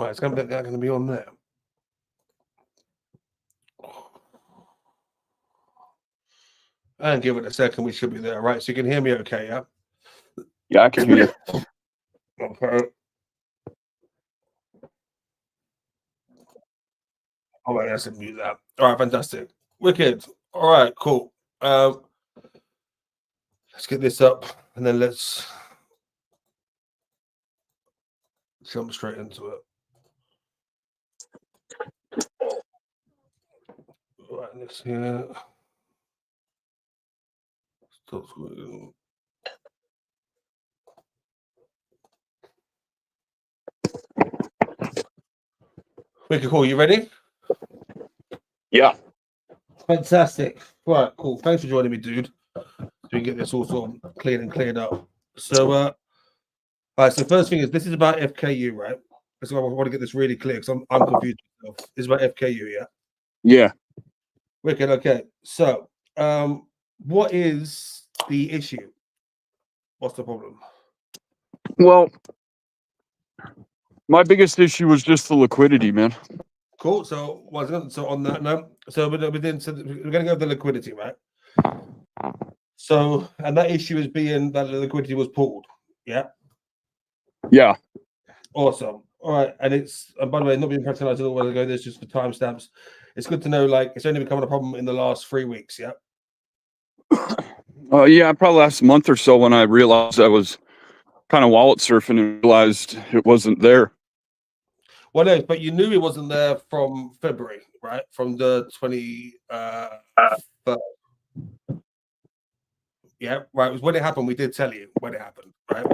Right, it's going to be on there. And give it a second, we should be there, right? So you can hear me okay, yeah? Yeah, I can hear you. Okay. All right, that's a mute that. All right, fantastic. Wicked. All right, cool. Let's get this up and then let's jump straight into it. All right, next here. Stop scrolling. Wicked, cool. You ready? Yeah. Fantastic. Right, cool. Thanks for joining me, dude. So we can get this all sort of cleared and cleared up. So, all right. So, first thing is, this is about FKU, right? So I want to get this really clear because I'm confused myself. This is about FKU, yeah. Yeah. Wicked. Okay. So, what is the issue? What's the problem? Well, my biggest issue was just the liquidity, man. Cool. So, so on that note, so we're going to go with the liquidity, right? So, and that issue is being that the liquidity was pulled. Yeah. Yeah. Awesome. All right. And by the way, not being patronized a little while ago, this just for timestamps. It's good to know, like, it's only becoming a problem in the last 3 weeks. Yeah. Yeah, probably last month or so when I realized I was kind of wallet surfing and realized it wasn't there. Well, no, but you knew it wasn't there from February, right? From the 23rd. Yeah, right. It was when it happened. We did tell you when it happened, right?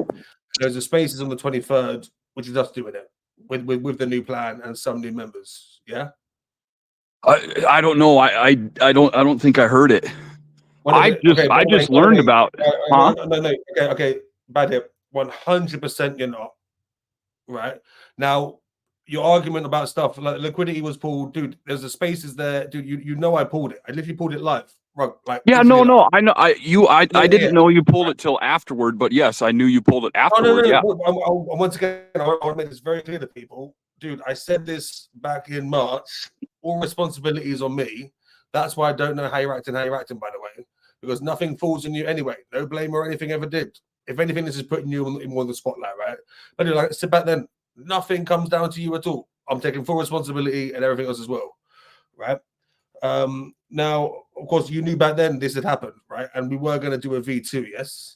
There's a spaces on the 23rd, which is us doing it with the new plan and some new members. Yeah. I don't know. I don't think I heard it. Well, no, I just learned about it. Huh? No. Okay. Badhip. 100% you're not. Right. Now, your argument about stuff like liquidity was pulled, dude. There's the spaces there, dude. You know I pulled it. I literally pulled it live. Right. Like yeah, no. I know. I didn't yeah. know you pulled it till afterward, but yes, I knew you pulled it afterward. No. Yeah. Once again, I want to make this very clear to people, dude. I said this back in March. All responsibility is on me. That's why I don't know how you're acting, by the way, because nothing falls on you anyway. No blame or anything ever did. If anything, this is putting you in more of the spotlight, right? But dude, like I said back then, nothing comes down to you at all. I'm taking full responsibility and everything else as well, right? Now, of course, you knew back then this had happened, right? And we were going to do a V2, yes?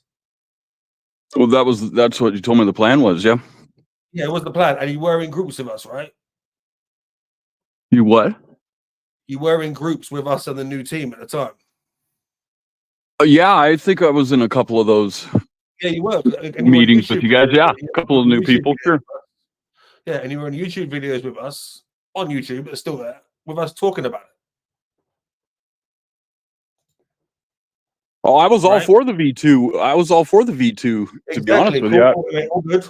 Well, that's what you told me the plan was, yeah? Yeah, it was the plan. And you were in groups with us, right? You what? You were in groups with us and the new team at the time. Yeah, I think I was in a couple of those. Yeah, you were. Meetings with you guys, yeah. A couple of new people, sure. Yeah, and you were in YouTube videos with us on YouTube, but still there, with us talking about it. Oh, I was all for the V2. I was all for the V2, to be honest with you.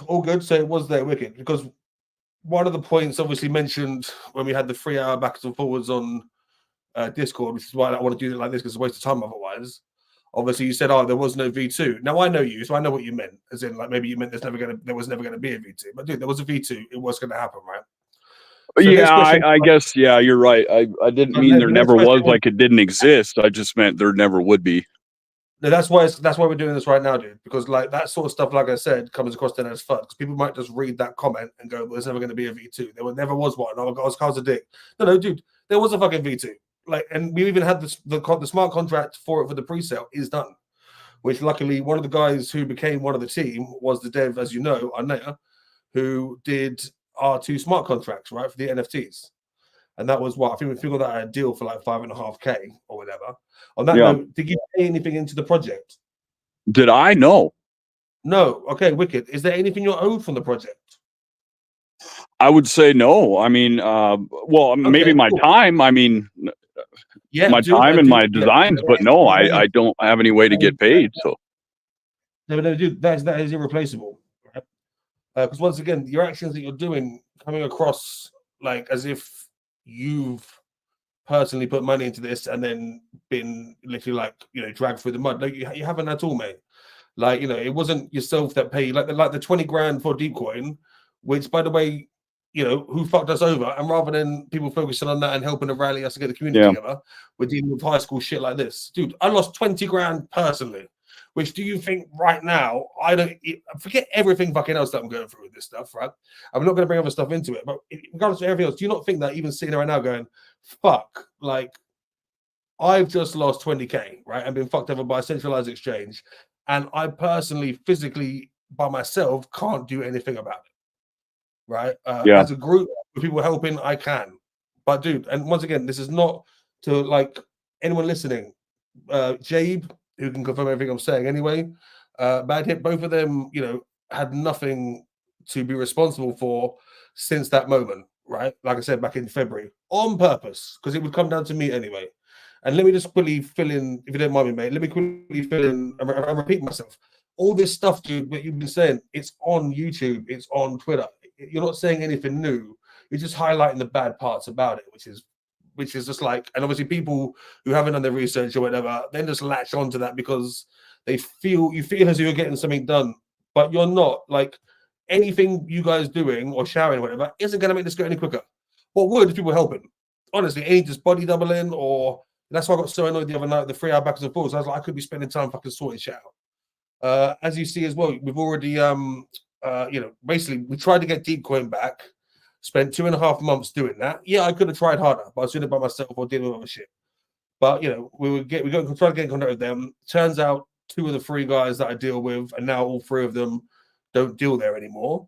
All good. So it was there, wicked. Because one of the points obviously mentioned when we had the 3 hour backwards and forwards on Discord, which is why I want to do it like this because it's a waste of time otherwise. Obviously, you said, "Oh, there was no V2." Now I know you, so I know what you meant. As in, like maybe you meant there was never gonna be a V2. But dude, there was a V2. It was gonna happen, right? So yeah, I guess. Yeah, you're right. I didn't mean there never was, like it didn't exist. I just meant there never would be. No, that's why we're doing this right now, dude. Because like that sort of stuff, like I said, comes across then as fun. Because people might just read that comment and go, "Well, there's never going to be a V2. There never was one." Oh, I was a dick. No, dude, there was a fucking V2. Like, and we even had the smart contract for it for the pre-sale is done. Which luckily one of the guys who became one of the team was the dev, as you know, Arnea, who did our 2 smart contracts, right, for the NFTs. And that was what I think we figured out a deal for like 5.5K or whatever. On that note, did you pay anything into the project? Did I? No. No. Okay, wicked. Is there anything you're owed from the project? I would say no. I mean, maybe my time. I mean, yeah, my time and my designs, but no, I don't have any way to get paid. So no, dude, that is irreplaceable. Right? Because once again, your actions that you're doing coming across like as if you've personally put money into this and then been literally like dragged through the mud. No, you haven't at all, mate. Like it wasn't yourself that paid like the 20 grand for Deep Coin, which by the way, you know, who fucked us over, and rather than people focusing on that and helping to rally us to get the community together, we're dealing with high school shit like this. Dude, I lost 20 grand personally. Which do you think right now? I don't forget everything fucking else that I'm going through with this stuff, right? I'm not going to bring other stuff into it, but regardless of everything else, do you not think that even sitting there right now going, fuck, like I've just lost 20K, right? And been fucked over by a centralized exchange. And I personally, physically, by myself, can't do anything about it, right? As a group with people helping, I can. But dude, and once again, this is not to like anyone listening. Jabe, who can confirm everything I'm saying anyway. Badhip, both of them, you know, had nothing to be responsible for since that moment, right? Like I said, back in February, on purpose, because it would come down to me anyway. And let me just quickly fill in, if you don't mind me, mate, let me quickly fill in and repeat myself. All this stuff, dude, that you've been saying, it's on YouTube, it's on Twitter. You're not saying anything new. You're just highlighting the bad parts about it, which is just like, and obviously people who haven't done their research or whatever, then just latch onto that because you feel as if you're getting something done, but you're not. Like anything you guys doing or sharing or whatever isn't going to make this go any quicker. What would is people helping? Honestly, any just body doubling, or that's why I got so annoyed the other night, the 3 hour backwards and forwards. I was like, I could be spending time fucking sorting shit out. As you see as well, we've already, you know, basically we tried to get Deepcoin back. Spent 2.5 months doing that. Yeah, I could have tried harder, but I was doing it by myself or dealing with other shit. But you know, we try to get in contact with them. Turns out 2 of the 3 guys that I deal with, and now all 3 of them don't deal there anymore.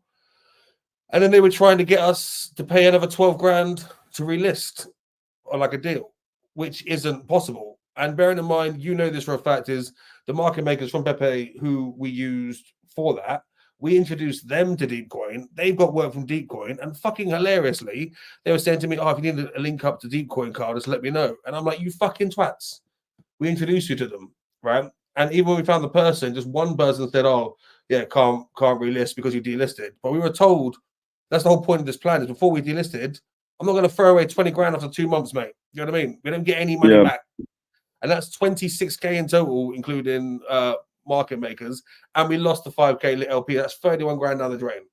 And then they were trying to get us to pay another 12 grand to relist on like a deal, which isn't possible. And bearing in mind, you know this for a fact, is the market makers from Pepe who we used for that. We introduced them to Deepcoin. They've got work from Deepcoin, and fucking hilariously, they were saying to me, "Oh, if you need a link up to Deepcoin card, just let me know." And I'm like, "You fucking twats! We introduced you to them, right?" And even when we found the person, just one person said, "Oh, yeah, can't relist because you delisted." But we were told that's the whole point of this plan is before we delisted, I'm not going to throw away 20 grand after 2 months, mate. You know what I mean? We don't get any money back, and that's 26K in total, including market makers, and we lost the 5K lit LP. That's 31 grand down the drain,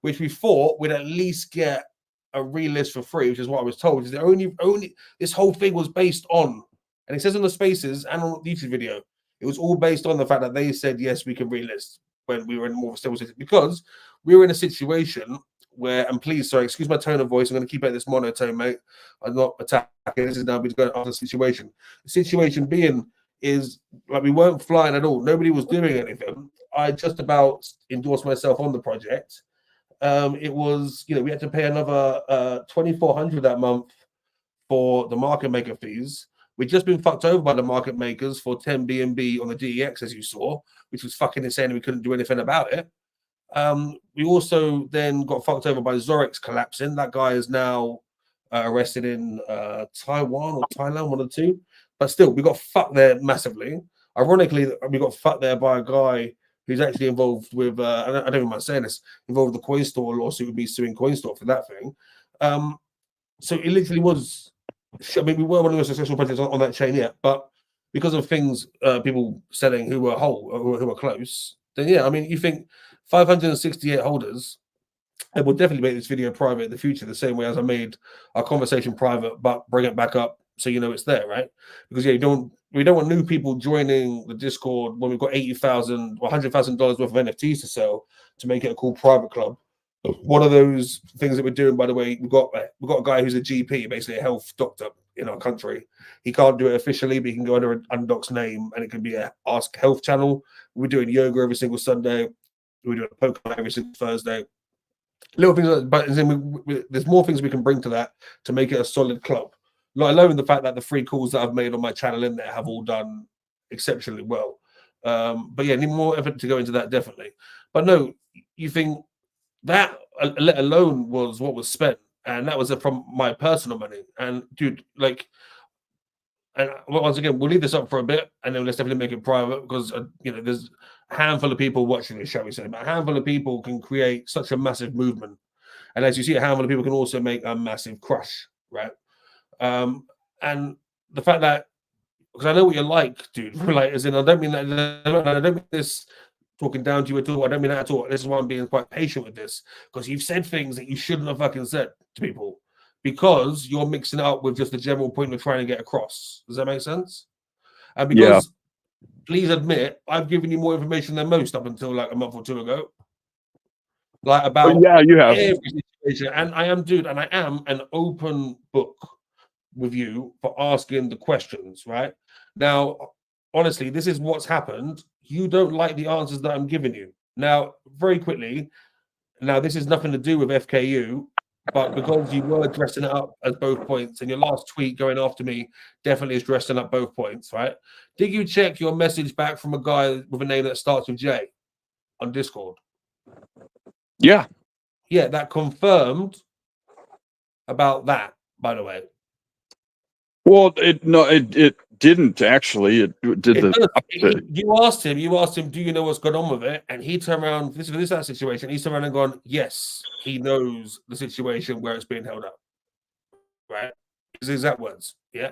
which we thought we'd at least get a relist for free, which is what I was told. Is the only this whole thing was based on, and it says on the spaces and on the YouTube video, it was all based on the fact that they said yes, we can relist when we were in more of a stable situation, because we were in a situation where, and please, sorry, excuse my tone of voice, I'm going to keep it this monotone, mate. I'm not attacking. This is now going after the situation. The situation being is like we weren't flying at all. Nobody was doing anything. I just about endorsed myself on the project. It was, you know, we had to pay another 2,400 that month for the market maker fees. We'd just been fucked over by the market makers for 10 BNB on the DEX, as you saw, which was fucking insane, and we couldn't do anything about it. We also then got fucked over by Zorex collapsing. That guy is now arrested in Taiwan or Thailand, one of the two. But still, we got fucked there massively. Ironically, we got fucked there by a guy who's actually involved with, I don't even mind saying this, involved with the CoinStore lawsuit, would be suing CoinStore for that thing. So it literally was, I mean, we were one of the most successful projects on that chain yet, but because of things, people selling who were whole, who were close, then yeah, I mean, you think 568 holders, I will definitely make this video private in the future, the same way as I made our conversation private, but bring it back up so you know it's there, right? Because yeah, we don't want new people joining the Discord when we've got $80,000 or $100,000 worth of NFTs to sell to make it a cool private club. One of those things that we're doing, by the way, we've got a guy who's a GP, basically a health doctor in our country. He can't do it officially, but he can go under an Undoc's name, and it can be a Ask Health channel. We're doing yoga every single Sunday. We're doing a Pokemon every single Thursday. Little things, but there's more things we can bring to that to make it a solid club. Not alone the fact that the 3 calls that I've made on my channel in there have all done exceptionally well. But yeah, need more effort to go into that, definitely. But no, you think that let alone was what was spent, and that was from my personal money. And dude, like, and once again, we'll leave this up for a bit, and then let's definitely make it private, because you know, there's a handful of people watching this, shall we say, but a handful of people can create such a massive movement, and as you see, a handful of people can also make a massive crush, right? And the fact that, because I know what you're like, dude, like, as in, I don't mean that, I don't mean this talking down to you at all. I don't mean that at all. This is why I'm being quite patient with this, because you've said things that you shouldn't have fucking said to people because you're mixing it up with just the general point of trying to get across. Does that make sense? And because, please admit, I've given you more information than most up until like a month or two ago. Like about you have every situation. And I am, dude, and I am an open book with you for asking the questions, right? Now, honestly, this is what's happened. You don't like the answers that I'm giving you. Now, very quickly, now this is nothing to do with FKU, but because you were dressing it up as both points, and your last tweet going after me definitely is dressing up both points, right? Did you check your message back from a guy with a name that starts with J on Discord? Yeah. Yeah, that confirmed about that, by the way. Well, it didn't actually. It did you asked him, do you know what's going on with it? And he turned around, this is that situation. He's turned around and gone, yes, he knows the situation where it's being held up. Right? His exact words. Yeah.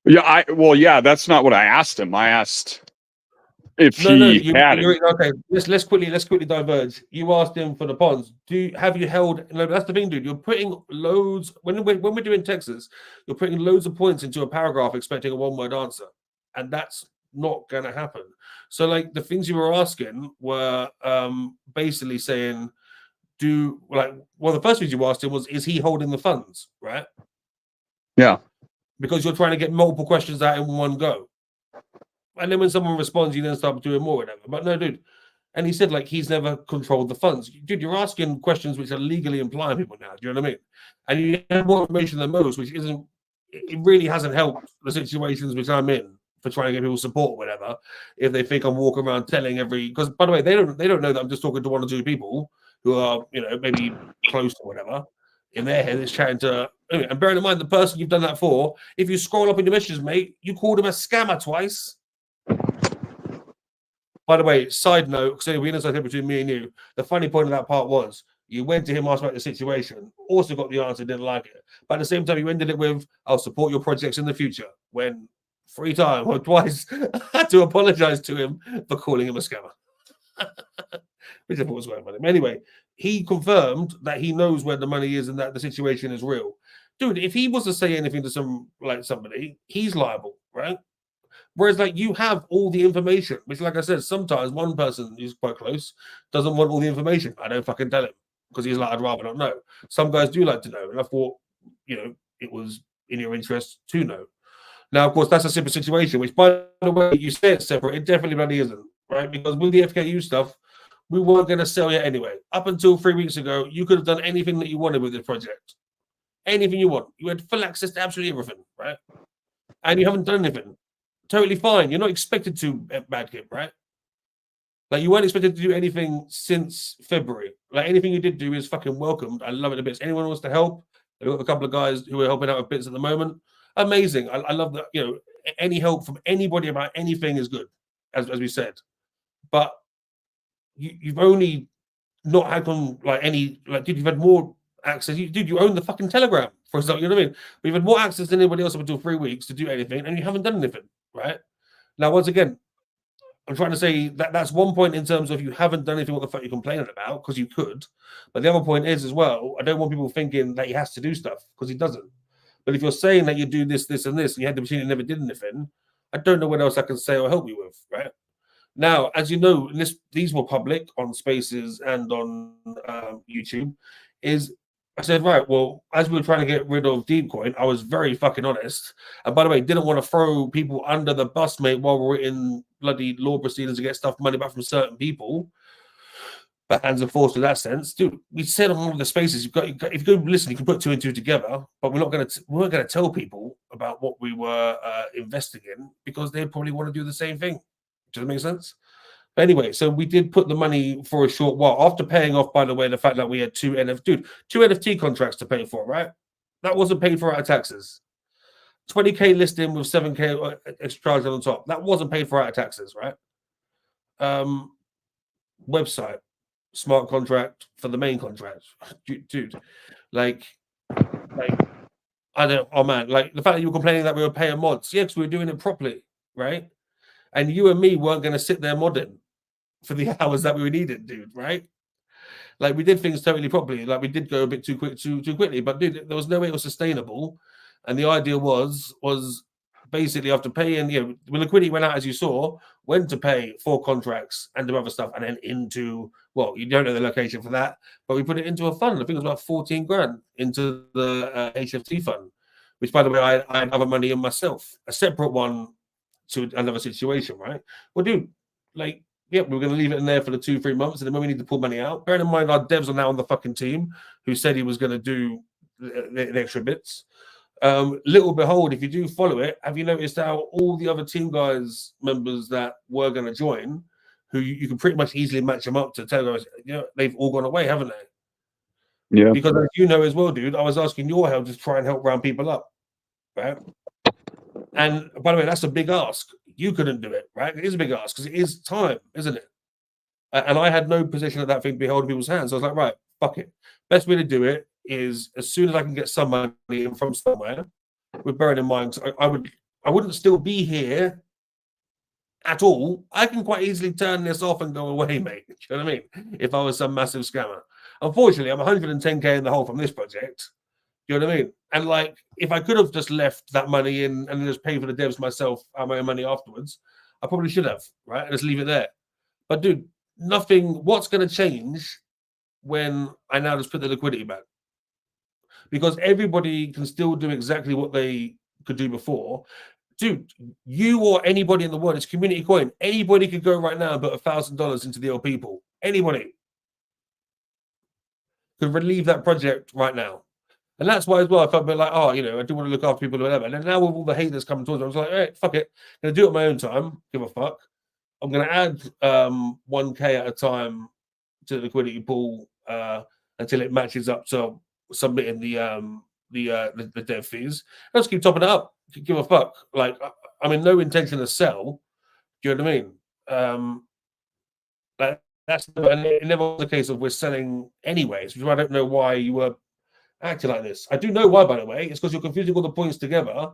Yeah, that's not what I asked him. I asked if he had it. Okay, let's quickly diverge. You asked him for the ponds. Have you held? No, that's the thing, dude. You're putting loads when we're doing Texas. You're putting loads of points into a paragraph, expecting a one-word answer, and that's not going to happen. So, like the things you were asking were basically saying, the first thing you asked him was, is he holding the funds? Right? Yeah. Because you're trying to get multiple questions out in one go. And then when someone responds, you then start doing more, whatever. But no, dude. And he said, like, he's never controlled the funds. Dude, you're asking questions which are legally implying people now. Do you know what I mean? And you have more information than most, which isn't, it really hasn't helped the situations which I'm in for trying to get people support, whatever. If they think I'm walking around telling because by the way, they don't know that I'm just talking to one or two people who are, maybe close or whatever. In their head, it's chatting to, and bearing in mind the person you've done that for, if you scroll up in your messages, mate, you called him a scammer twice. By the way, side note, because we know between me and you, the funny point of that part was you went to him, asked about the situation, also got the answer, didn't like it. But at the same time, you ended it with, I'll support your projects in the future, when 3 times or twice I had to apologize to him for calling him a scammer. Which I thought was quite funny. Anyway, he confirmed that he knows where the money is and that the situation is real. Dude, if he was to say anything to somebody, he's liable, right? Whereas, like, you have all the information, which, like I said, sometimes one person who's quite close doesn't want all the information. I don't fucking tell him because he's like, I'd rather not know. Some guys do like to know. And I thought, it was in your interest to know. Now, of course, that's a simple situation, which, by the way, you say it's separate. It definitely bloody isn't, right? Because with the FKU stuff, we weren't going to sell it anyway. Up until 3 weeks ago, you could have done anything that you wanted with this project. Anything you want. You had full access to absolutely everything, right? And you haven't done anything. Totally fine. You're not expected to, badhip, right? Like, you weren't expected to do anything since February. Like, anything you did do is fucking welcomed. I love it a bit. Anyone wants to help? I've got a couple of guys who are helping out with bits at the moment. Amazing. I love that. Any help from anybody about anything is good, as we said. But you've only not had dude, you've had more access. You own the fucking Telegram, for example. You know what I mean? But you've had more access than anybody else up until 3 weeks to do anything, and you haven't done anything, right? Now, once again, I'm trying to say that that's one point in terms of you haven't done anything what the fuck you're complaining about, because you could. But the other point is as well, I don't want people thinking that he has to do stuff, because he doesn't. But if you're saying that you do this, this, and this, and you had the machine and never did anything, I don't know what else I can say or help you with, right? Now, as you know, these were public on Spaces and on YouTube. I said, right, well, as we were trying to get rid of Deepcoin, I was very fucking honest. And by the way, didn't want to throw people under the bus, mate, while we're in bloody law proceedings to get money back from certain people. But hands and force in that sense, dude. We said on all of the Spaces, if you go listen, you can put 2 and 2 together. But we weren't going to tell people about what we were investing in, because they probably want to do the same thing. Does that make sense? But anyway, so we did put the money for a short while after paying off, by the way, the fact that we had 2 NFT contracts to pay for, right? That wasn't paid for out of taxes. 20K listing with 7K extra charge on top. That wasn't paid for out of taxes, right? Website, smart contract for the main contract. Dude, like I don't, oh man, like the fact that you were complaining that we were paying mods. Yes, we were doing it properly, right? And you and me weren't going to sit there modding. for the hours that we were needed, dude, right? Like we did things totally properly. Like we did go a bit too quickly, but dude, there was no way it was sustainable. And the idea was basically after paying, you know, when liquidity went out, as you saw, went to pay 4 contracts and do other stuff, and then into, well, you don't know the location for that, but we put it into a fund. I think it was about 14 grand into the HFT fund, which, by the way, I had other money in myself, a separate one to another situation, right? Well, dude, like, yeah, we're going to leave it in there for the 2-3 months, and then when we need to pull money out, bearing in mind our devs are now on the fucking team who said he was going to do the extra bits. Little behold, if you do follow it, have you noticed how all the other team guys members that were going to join, who you can pretty much easily match them up to tell guys, you know, they've all gone away, haven't they? Yeah. Because as you know as well, dude, I was asking your help to try and help round people up, right? And by the way, that's a big ask. You couldn't do it, right? It is a big ask because it is time, isn't it? And I had no position of that thing to be holding people's hands. So I was like, right, fuck it. Best way to do it is as soon as I can get some money in from somewhere, with bearing in mind, I wouldn't still be here at all. I can quite easily turn this off and go away, mate. Do you know what I mean? If I was some massive scammer. Unfortunately, I'm 110k in the hole from this project. Do you know what I mean? And like, if I could have just left that money in and just pay for the devs myself out of my own money afterwards, I probably should have, right? And just leave it there. But dude, nothing. What's going to change when I now just put the liquidity back? Because everybody can still do exactly what they could do before. Dude, you or anybody in the world, it's community coin. Anybody could go right now and put $1,000 into the LP pool. Anybody could relieve that project right now. And that's why as well, I felt a bit like, oh, you know, I do want to look after people or whatever. And then now with all the hate that's coming towards me, I was like, hey, fuck it. I'm going to do it at my own time. Give a fuck. I'm going to add 1K at a time to the liquidity pool until it matches up to submitting the dev fees. I'll just keep topping it up. Give a fuck. Like, I'm in no intention to sell. Do you know what I mean? And it never was a case of we're selling anyways, which I don't know why you were acting like this. I do know why, by the way. It's because you're confusing all the points together,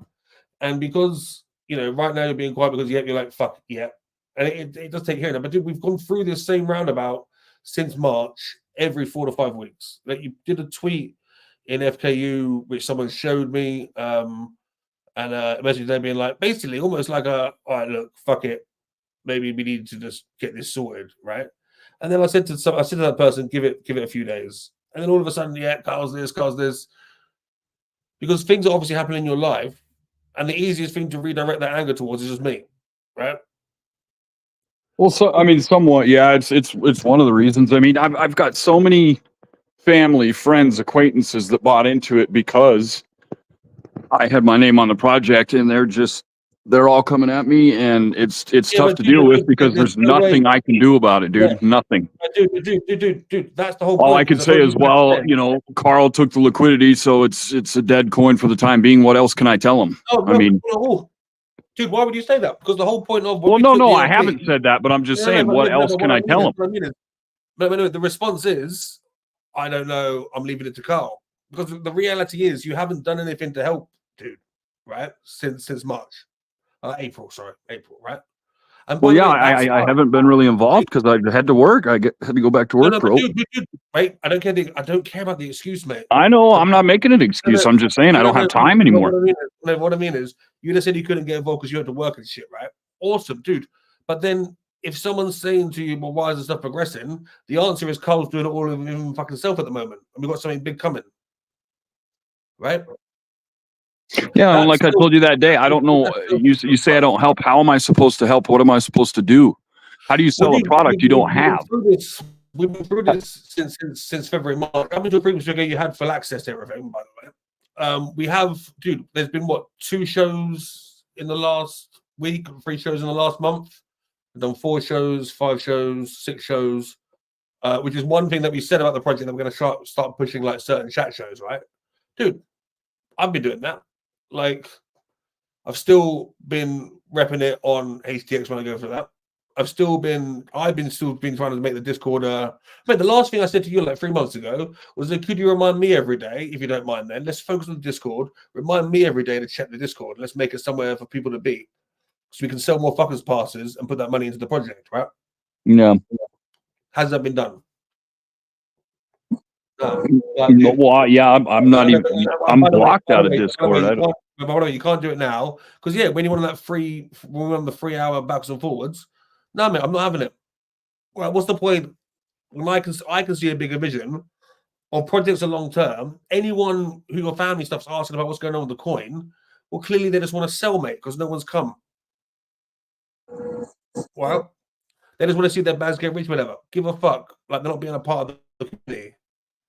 and because, you know, right now you're being quiet because you're like, fuck, yeah. And it does take hearing. But dude, we've gone through this same roundabout since March every 4 to 5 weeks. Like, you did a tweet in FKU, which someone showed me, and a message there being like, basically almost like all right, look, fuck it. Maybe we need to just get this sorted, right? And then I said to that person, give it a few days. And then all of a sudden, yeah, Carl's this. Because things are obviously happening in your life, and the easiest thing to redirect that anger towards is just me, right? Well, so I mean, somewhat, yeah. It's one of the reasons. I mean, I've got so many family, friends, acquaintances that bought into it because I had my name on the project, and they're all coming at me, and it's tough to deal with because there's nothing I can do about it, dude. Yeah. Nothing. Dude, that's the whole point. All I can say is, well, you know, Carl took the liquidity, so it's a dead coin for the time being. What else can I tell him? I mean, dude, why would you say that? Because the whole point of no, I haven't said that, but I'm just saying, what else can I tell him? But the response is, I don't know. I'm leaving it to Carl, because the reality is you haven't done anything to help, dude. Right? Since March. April, right? And well, yeah, I haven't been really involved because I had to work. had to go back to work, bro. Dude, wait, I don't care about the excuse, mate. I know, I'm not making an excuse. I'm just saying I don't have time anymore. What I mean is, you just said you couldn't get involved because you had to work and shit, right? Awesome, dude. But then if someone's saying to you, well, why is this stuff progressing? The answer is Carl's doing it all of him fucking self at the moment, and we've got something big coming, right? Yeah, like I told you that day, I don't know. You say I don't help. How am I supposed to help? What am I supposed to do? How do you sell a product you don't have? We've been through this since February, March. I'm into a previous ago you had full access to everything, by the way. We have, dude, there's been 2 shows in the last week, 3 shows in the last month. We've done 4 shows, 5 shows, 6 shows, which is one thing that we said about the project, that we're going to start pushing like certain chat shows, right? Dude, I've been doing that. Like, I've still been repping it on HTX when I go for that. I've been trying to make the Discord. Mate, the last thing I said to you like 3 months ago was that, could you remind me every day, if you don't mind, then let's focus on the Discord. Remind me every day to check the Discord. Let's make it somewhere for people to be, so we can sell more fuckers passes and put that money into the project, right? Yeah. Has that been done? No. Well, yeah, I'm not even. I'm blocked out of Discord. I don't. By the way, you can't do it now because when you want that when we're on the 3 hour backs and forwards. No, mate, I'm not having it. Well, what's the point? When I can see a bigger vision on projects are long term. Anyone who your family stuff's asking about what's going on with the coin, well, clearly they just want to sell, mate, because no one's come. Well, they just want to see their bands get rich, whatever. Give a fuck. Like they're not being a part of the community,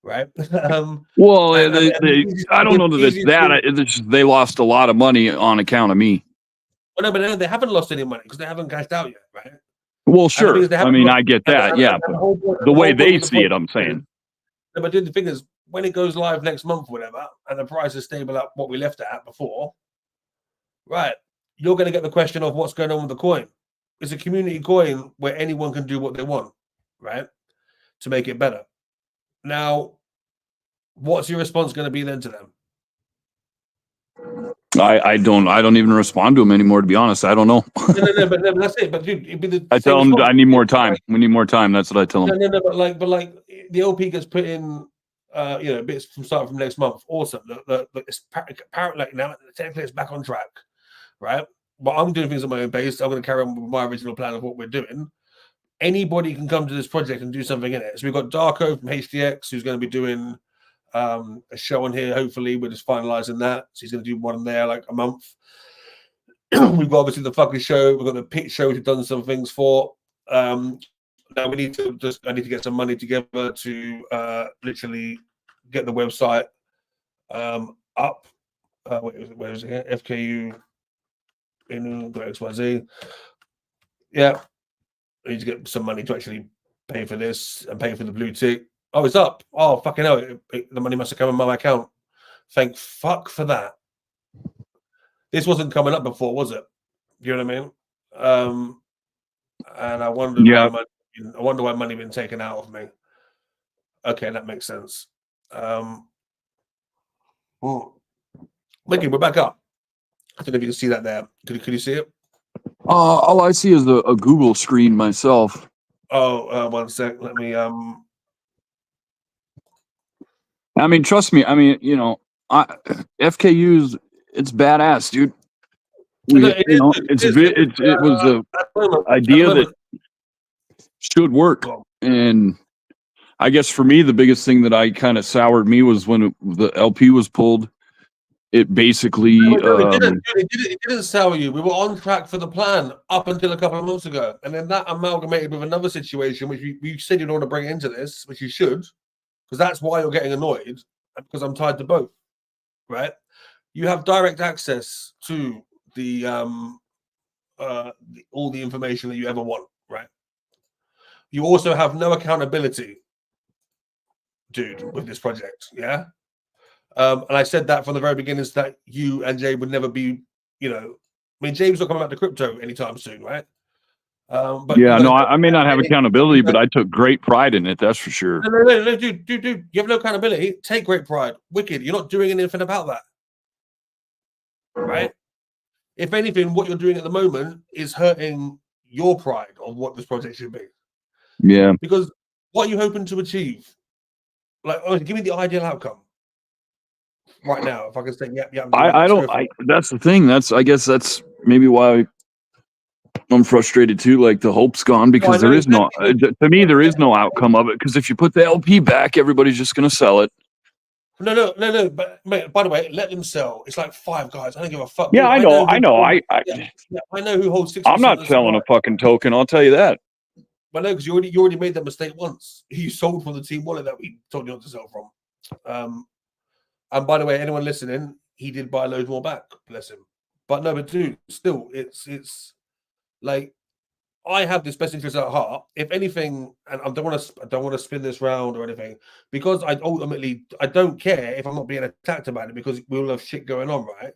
right? Well, I don't know that it's that. It's just they lost a lot of money on account of me. Well, no, but they haven't lost any money because they haven't cashed out yet, right? Well, sure. I mean, I get that. Yeah, but the way they see it, I'm saying. No, but the thing is, when it goes live next month, or whatever, and the price is stable at what we left it at before, right? You're going to get the question of what's going on with the coin. It's a community coin where anyone can do what they want, right? To make it better. Now, what's your response going to be then to them? I don't even respond to them anymore. To be honest, I don't know. no, but that's it. But dude, I tell them I need more time. We need more time. That's what I tell them. No, but like the LP gets put in, bits from starting from next month. Awesome. It's apparently like now technically it's back on track, right? But I'm doing things on my own pace. I'm going to carry on with my original plan of what we're doing. Anybody can come to this project and do something in it. So we've got Darko from HDX who's going to be doing a show on here. Hopefully, we're just finalizing that. So he's going to do one there like a month. We've got obviously the fucking show. We've got the pit show we've done some things for. Now I need to get some money together to literally get the website up. Where is it? FKU in XYZ. Yeah. I need to get some money to actually pay for this and pay for the blue tick. Oh, it's up. Oh, fucking hell. The money must have come in my account. Thank fuck for that. This wasn't coming up before, was it? You know what I mean? And I wondered why money been taken out of me. Okay, that makes sense. Mickey, we're back up. I don't know if you can see that there. Could you see it? All I see is a Google screen myself. Oh, 1 sec. Let me I mean, trust me. I mean, FKU's it's badass, dude. It was a idea that should work, and I guess for me, the biggest thing that I kind of soured me was when the LP was pulled. It basically it didn't sour you. We were on track for the plan up until a couple of months ago, and then that amalgamated with another situation, which you said you don't want to bring into this, which you should, because that's why you're getting annoyed, because I'm tied to both, right? You have direct access to the all the information that you ever want, right? You also have no accountability, dude, with this project, yeah. And I said that from the very beginning, is that you and Jay would never be, I mean, James not coming back to crypto anytime soon, right? But yeah, no, I may not have accountability, but I took great pride in it. That's for sure. No, dude, you have no accountability. Take great pride. Wicked. You're not doing anything about that, right? If anything, what you're doing at the moment is hurting your pride of what this project should be. Yeah. Because what are you hoping to achieve? Like, give me the ideal outcome right now. If I can say, yeah. I don't. That's the thing. I guess that's maybe why I'm frustrated too. Like the hope's gone because there is no. To me, there is no outcome of it. Because if you put the LP back, everybody's just going to sell it. No. But mate, by the way, let them sell. It's like Five Guys. I don't give a fuck. Yeah, I know. I know who holds 6%. I'm not selling a fucking token. I'll tell you that. But no, because you already made that mistake once. You sold from the team wallet that we told you not to sell from. And by the way, anyone listening, he did buy loads more back. Bless him. But no, but dude, still, it's like I have this best interest at heart. If anything, and I don't want to spin this round or anything, because I don't care if I'm not being attacked about it, because we all have shit going on, right?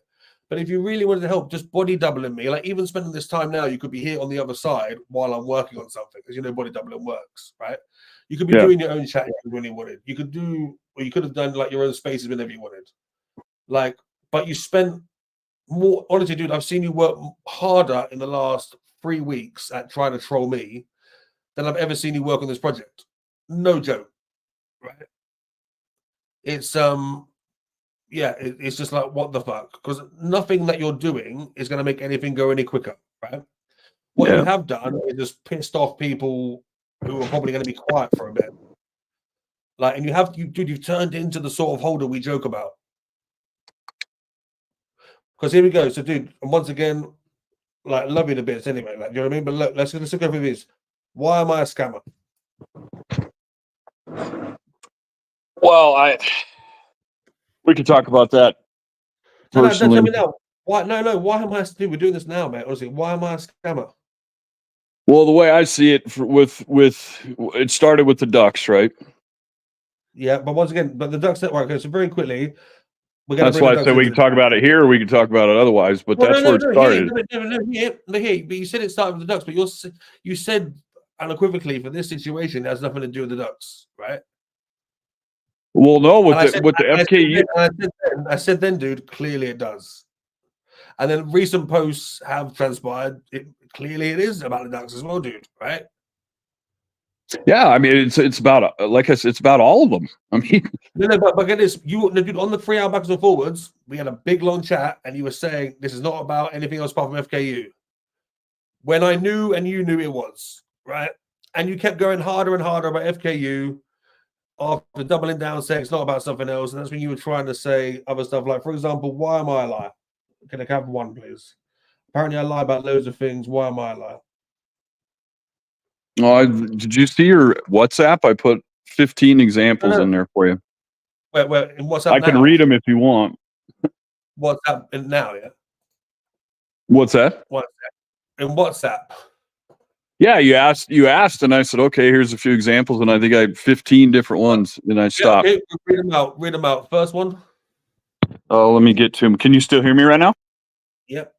But if you really wanted to help, just body doubling me, like even spending this time now, you could be here on the other side while I'm working on something, because body doubling works, right? You could be doing your own chat if you really wanted. You could have done like your own spaces whenever you wanted. Like, but you spent more. Honestly, dude, I've seen you work harder in the last 3 weeks at trying to troll me than I've ever seen you work on this project. No joke, right? It's it's just like, what the fuck? Because nothing that you're doing is going to make anything go any quicker, right? What you have done is just pissed off people who are probably going to be quiet for a bit. Like, and you've turned into the sort of holder we joke about. Because here we go. So, dude, and once again, like, love you to bits anyway. Like, you know what I mean? But look, let's go through this. Why am I a scammer? Well, we could talk about that No, don't personally. tell me now. Why? No. Why am I? Dude, we're doing this now, mate. Honestly, why am I a scammer? Well, the way I see it, with it started with the Ducks, right? Yeah, but once again, the Ducks network. Okay, so very quickly, we're going to That's bring why the I Ducks said we into can this. talk about it here, or we can talk about it otherwise. But Well, that's where it started. No, here. But you said it started with the Ducks, but you said unequivocally for this situation, it has nothing to do with the Ducks, right? Well, no, with And the FKU. I said then, dude, clearly it does. And then recent posts have transpired. Clearly it is about the Ducks as well, dude, right? Yeah, I mean, it's about, like I said, it's about all of them. I mean, No, but get this. Dude, on the 3 hour backwards and forwards, we had a big long chat, and you were saying this is not about anything else apart from FKU. When I knew and you knew it was, right? And you kept going harder and harder about FKU after doubling down, saying it's not about something else. And that's when you were trying to say other stuff, like, for example, why am I a liar? Can I have one, please? Apparently, I lie about loads of things. Why am I a liar? did you see your WhatsApp? I put 15 examples in there for you. Where in WhatsApp I now? can read them if you want. WhatsApp now, yeah. What's that? WhatsApp. In WhatsApp. Yeah, you asked, and I said, okay, here's a few examples, and I think I had 15 different ones, and I stopped. Okay, read them out. Read them out. First one. Oh, let me get to them. Can you still hear me right now? Yep.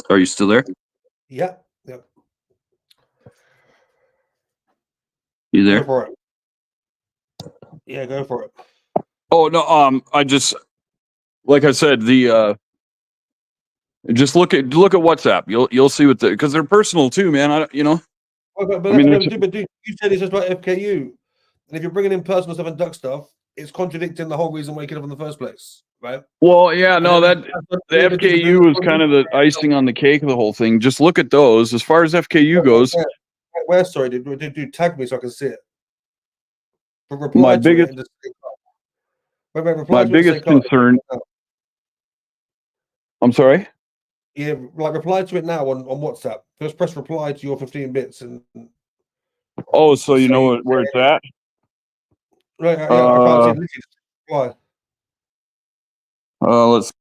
Are you still there? Yep. Yep. You there? Go for it. Yeah, go for it. Oh no, I just, like I said, just look at WhatsApp. You'll see what because they're personal too, man. But I mean, dude, you said it's just about FKU. And if you're bringing in personal stuff and duck stuff, it's contradicting the whole reason why you came up in the first place, right? well, yeah, no, And the FKU was kind of the icing on the cake of the whole thing. Just look at those. As far as FKU goes, where sorry, dude, tag me so I can see it. But my reply to it biggest and just say, reply to it and say, concern. I'm sorry. yeah, like reply to it now on WhatsApp. Just press reply to your 15 bits and Oh, so you know where it's at? Right, yeah, I can't see it. Reply. Let's.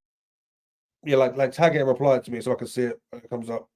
Yeah, like tag it and reply it to me so I can see it when it comes up.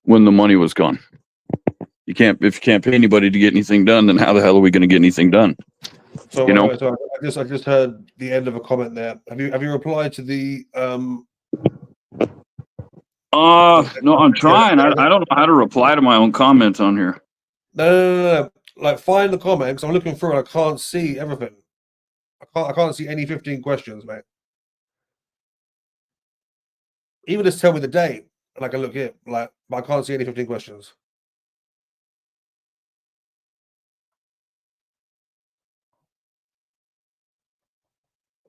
when the money was gone. If you can't pay anybody to get anything done, then how the hell are we going to get anything done? So, You know? wait, so I just heard the end of a comment there. Have you replied to the No, I'm trying. I don't know how to reply to my own comments on here. No. Like, find the comments. I'm looking through and I can't see everything. I can't see any 15 questions, mate. Even just tell me the date and I can look here. Like, but I can't see any 15 questions.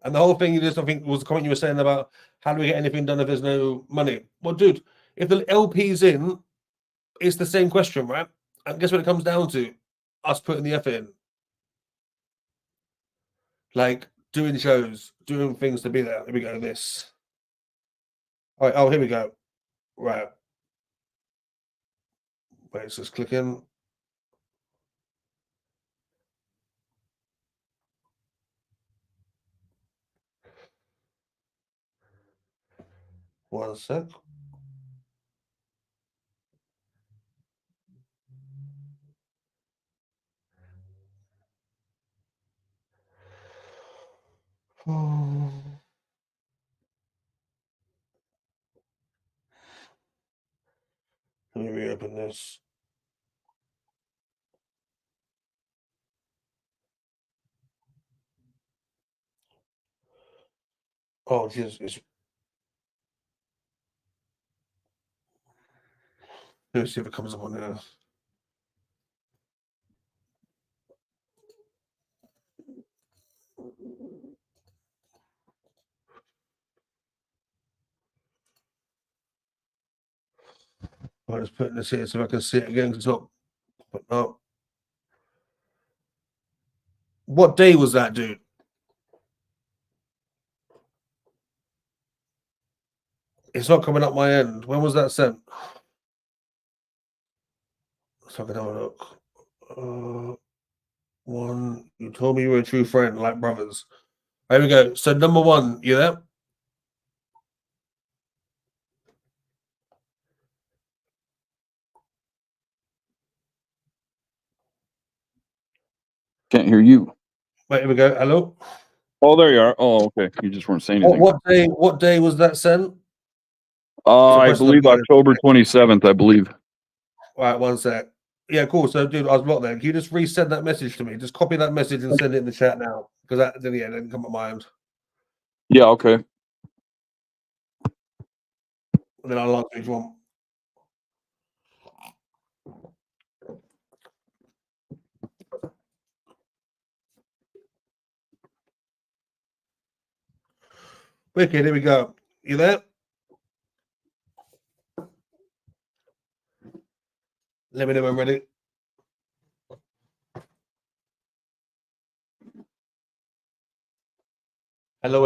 And the whole thing, I think, was the comment you were saying about how do we get anything done if there's no money? Well, dude, if the LP's in, it's the same question, right? And guess what it comes down to? Us putting the effort in. Like, doing shows, doing things to be there. Here we go, this. All right, oh, here we go. Right. Wait, it's just clicking. One sec. Let me reopen this. Oh, Jesus. Let's see if it comes up on there. I'm just putting this here so I can see it again. But no. What day was that, dude? It's not coming up my end. When was that sent? So I can have a look. One, you told me you were a true friend, like brothers. There we go. So number one, you there? Can't hear you. Wait, here we go. Hello. Oh, there you are. Oh, okay. You just weren't saying anything. What day was that sent? I believe October 27th, I believe. All right, one sec. Yeah, cool. So, dude, I was blocked there. Can you just resend that message to me? Just copy that message and send it in the chat now. Because that didn't come up my end. Yeah, okay. And then I'll answer each one. Wicked, here we go. You there? Let me know when I'm ready. Hello.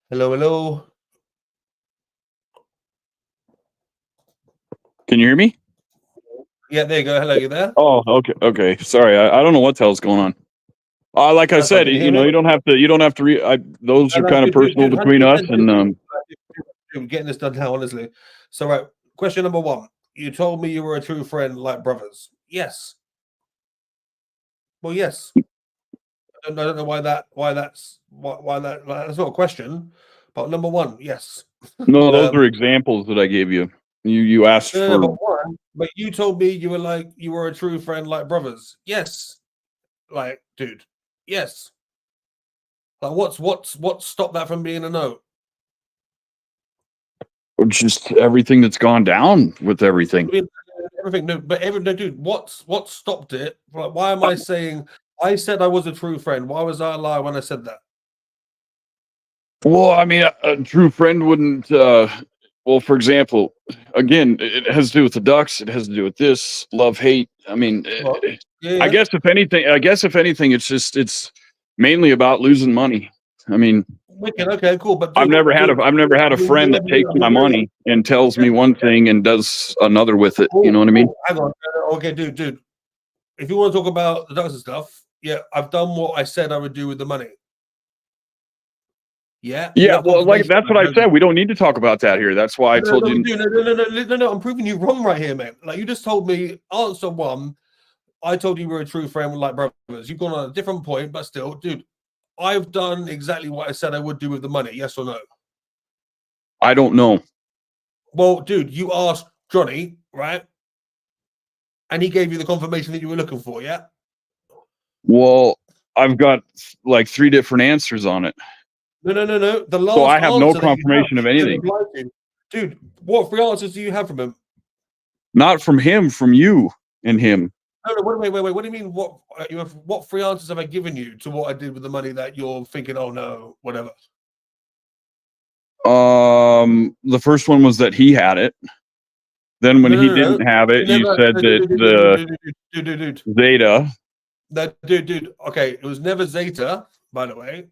Hello. Can you hear me? Yeah, there you go. Hello, you there? Oh, okay. Sorry, I don't know what the hell's going on. Like I said, you don't have to. Those are kind of personal between us, and We're getting this done now, honestly. So, right, question number one. You told me you were a true friend, like brothers. Yes. Well, yes. I don't know why that's that's not a question. But number one, yes. no, those are examples that I gave you. You asked for. But you told me you were a true friend, like brothers. Yes. Like, dude. Yes. Like, what's stopped that from being a no? Just everything that's gone down with everything. Everything, no, dude. What stopped it? Like, why am I saying? I said I was a true friend. Why was I a lie when I said that? Well, I mean, a true friend wouldn't. Well, for example, again, it has to do with the Ducks. It has to do with this love hate. I mean, Yeah. I guess if anything, it's mainly about losing money. I mean, Wicked, okay, cool. But I've never had a friend that takes my money and tells me one thing and does another with it. You know what I mean? Hang on. Okay, dude. If you want to talk about the Ducks and stuff, yeah, I've done what I said I would do with the money. Yeah. You Yeah, have well, like confirmation that's that what I I said. We don't need to talk about that here. That's why I no, told no, we you. do. No. I'm proving you wrong right here, man. Like you just told me answer one. I told you we're a true friend, like brothers. You've gone on a different point, but still, dude, I've done exactly what I said I would do with the money. Yes or no? I don't know. Well, dude, you asked Johnny, right? And he gave you the confirmation that you were looking for, yeah? Well, I've got like 3 different answers on it, No. The so last I have no answer that you have, confirmation of he never anything. replied to. Dude, what three answers do you have from him? Not from him, from you and him. No, wait. What do you mean? What three answers have I given you to what I did with the money that you're thinking? Oh no, whatever. The first one was that he had it. Then when he No. didn't have You it, you never, said that the dude. Zeta, No, dude. Okay, it was never Zeta, by the way.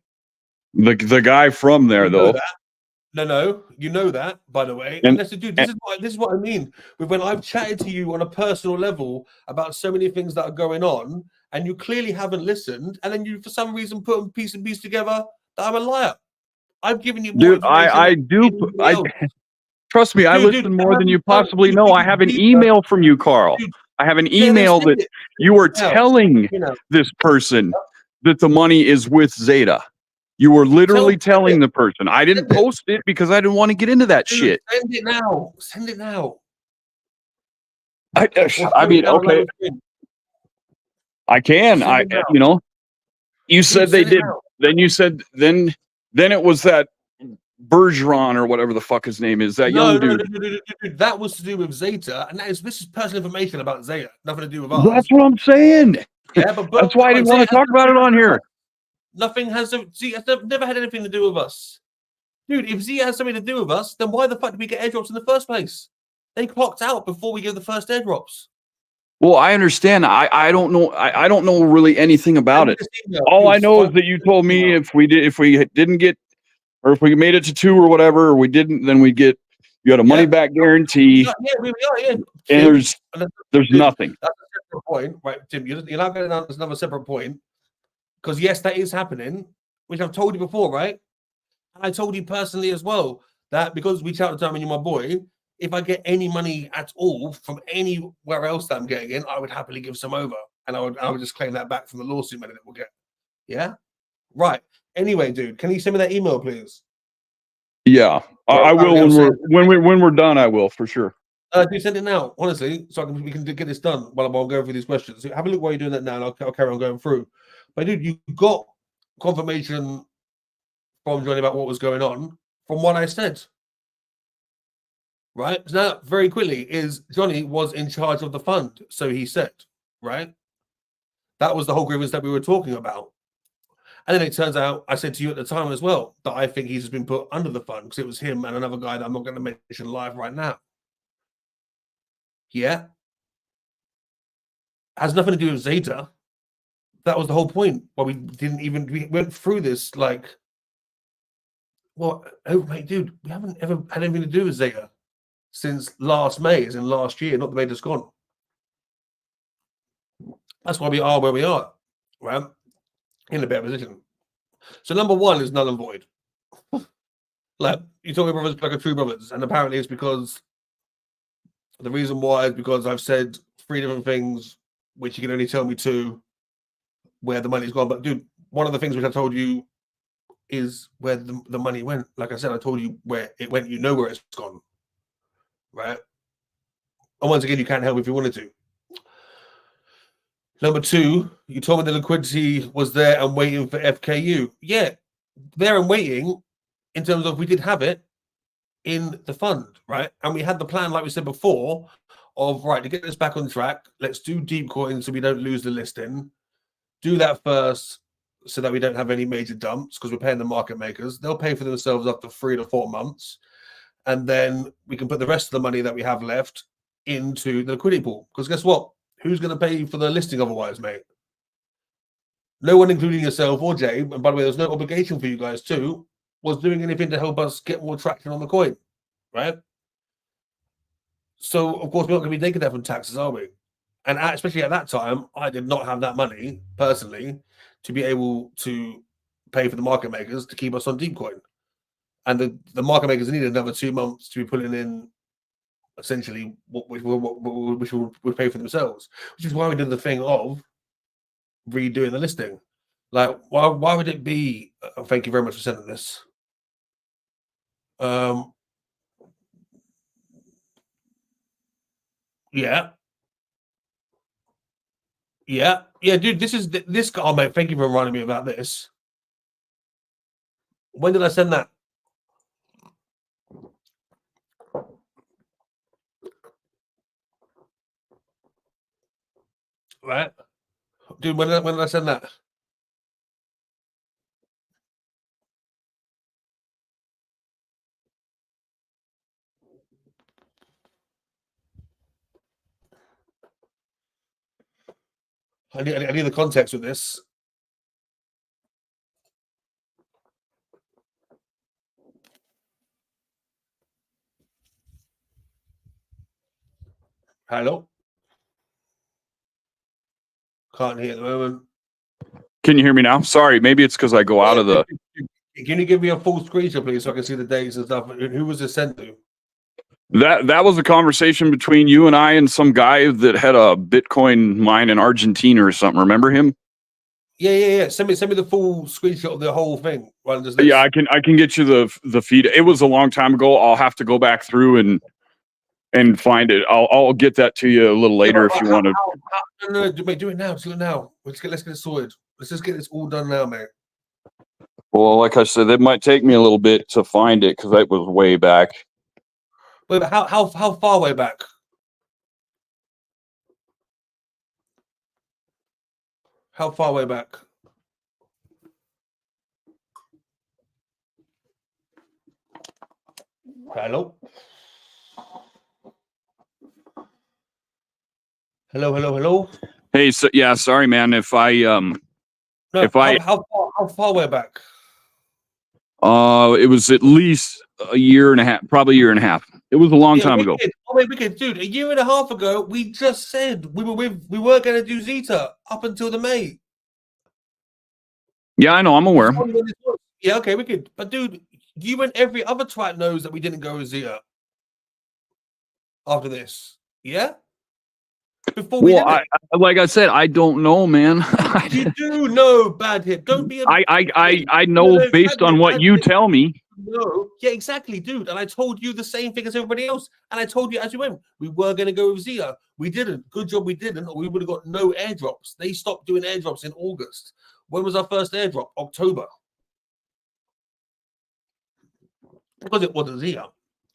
the guy from there You know though, that. No, you know that, by the way. And and, that's dude, and this is what I mean. With when I've chatted to you on a personal level about so many things that are going on, and you clearly haven't listened, and then you for some reason put a piece and piece together that I'm a liar. I've given you more dude, information than I do. anybody I else. trust me. I Dude, listen more than you no, possibly know. I have an deeper. email from you, Carl. Dude, I have an yeah, then email send that it. you were Now, telling you know, this person that the money is with Zeta. You were literally telling the person. I didn't send it. post it because I didn't want to get into that Dude, shit. send it now. Send it now. I, Or I throw it mean, down on okay, the screen. I can. Send it now. You know, you Dude, said they send it did. now. Then you said then it was that Bergeron or whatever the fuck his name is, that young dude. No. That was to do with Zeta, and this is personal information about Zeta, nothing to do with That's ours. what I'm saying. Yeah, That's why I didn't want to Zeta has talk about it on here. nothing has to see. It's never had anything to do with us, dude. If Zeta has something to do with us, then why the fuck did we get airdrops in the first place? They clocked out before we gave the first airdrops. Well, I understand. I don't know. I don't know really anything about it. All I know is that you told me if we didn't get, or if we made it to 2 or whatever, or we didn't, then we get, you had a money back guarantee. We are, yeah. And there's nothing. That's a separate point, right, Tim? You're not going down. There's another separate point because yes, that is happening, which I've told you before, right? And I told you personally as well that because we chat all the time and you're my boy, if I get any money at all from anywhere else that I'm getting in, I would happily give some over, and I would just claim that back from the lawsuit money that we'll get. Yeah, right. Anyway, dude, can you send me that email, please? Yeah, I will when we're done. I will for sure. Do send it now, honestly, so we can get this done while I'm going through these questions. So have a look while you're doing that now, and I'll carry on going through. But dude, you got confirmation from Johnny about what was going on from what I said. Right? So now, very quickly, is Johnny was in charge of the fund, so he said, right? That was the whole grievance that we were talking about. And then it turns out, I said to you at the time as well, that I think he's been put under the fund because it was him and another guy that I'm not going to mention live right now. Yeah? Has nothing to do with Zeta. That was the whole point. Why we went through this like, well, oh, mate, dude, we haven't ever had anything to do with Zeta since last May, as in last year, not the May that's gone. That's why we are where we are, right? In a better position. So number one is null and void. Like you talk about brothers like a true brothers, and apparently it's because the reason why is because I've said 3 different things, which you can only tell me 2, where the money's gone. But dude, one of the things which I told you is where the money went. Like I said, I told you where it went. You know where it's gone, right? And once again, you can't help if you wanted to. Number 2, you told me the liquidity was there and waiting for FKU. Yeah, there and waiting in terms of we did have it in the fund, right? And we had the plan, like we said before, of right to get this back on track. Let's do deep coin so we don't lose the listing. Do that first so that we don't have any major dumps because we're paying the market makers. They'll pay for themselves after 3 to 4 months. And then we can put the rest of the money that we have left into the liquidity pool. Because guess what? Who's going to pay for the listing otherwise, mate? No one, including yourself or Jay, and by the way, there's no obligation for you guys too, was doing anything to help us get more traction on the coin, right? So, of course, we're not going to be taking that from taxes, are we? And especially at that time, I did not have that money personally to be able to pay for the market makers to keep us on deep coin. and the market makers needed another 2 months to be putting in essentially what which would pay for themselves, which is why we did the thing of redoing the listing. Like, why would it be? Thank you very much for sending this. Yeah, dude. This is this guy, mate. Thank you for reminding me about this. When did I send that? Right, dude. When did I send that? I need the context with this. Hello? Can't hear at the moment. Can you hear me now? Sorry, maybe it's because I go out of the. Can you give me a full screenshot, please, so I can see the dates and stuff? Who was this sent to? That was a conversation between you and I and some guy that had a Bitcoin mine in Argentina or something. Remember him? Yeah. Send me the full screenshot of the whole thing. Yeah, I can get you the feed. It was a long time ago. I'll have to go back through and find it. I'll get that to you a little later if you want to. No, mate, do it now. Do it now. Let's get it sorted. Let's just get this all done now, mate. Well, like I said, it might take me a little bit to find it because that was way back. Wait, but how far way back? How far way back? Hello? Hello. Hey, so yeah, sorry, man. If I how far way back? It was at least a year and a half, probably a year and a half. It was a long time ago. Dude, a year and a half ago, we just said we were going to do Zeta up until the May. Yeah, I know. I'm aware. Yeah, okay, wicked. But dude, you and every other twat knows that we didn't go with Zeta after this. Yeah. Before we like I said, I don't know, man. You do know, badhip. Don't be. I know based on what you tell me. No, yeah, exactly, dude. And I told you the same thing as everybody else. And I told you as you went, we were going to go with Zeta. We didn't. Good job we didn't, or we would have got no airdrops. They stopped doing airdrops in August. When was our first airdrop? October. Because it wasn't Zeta.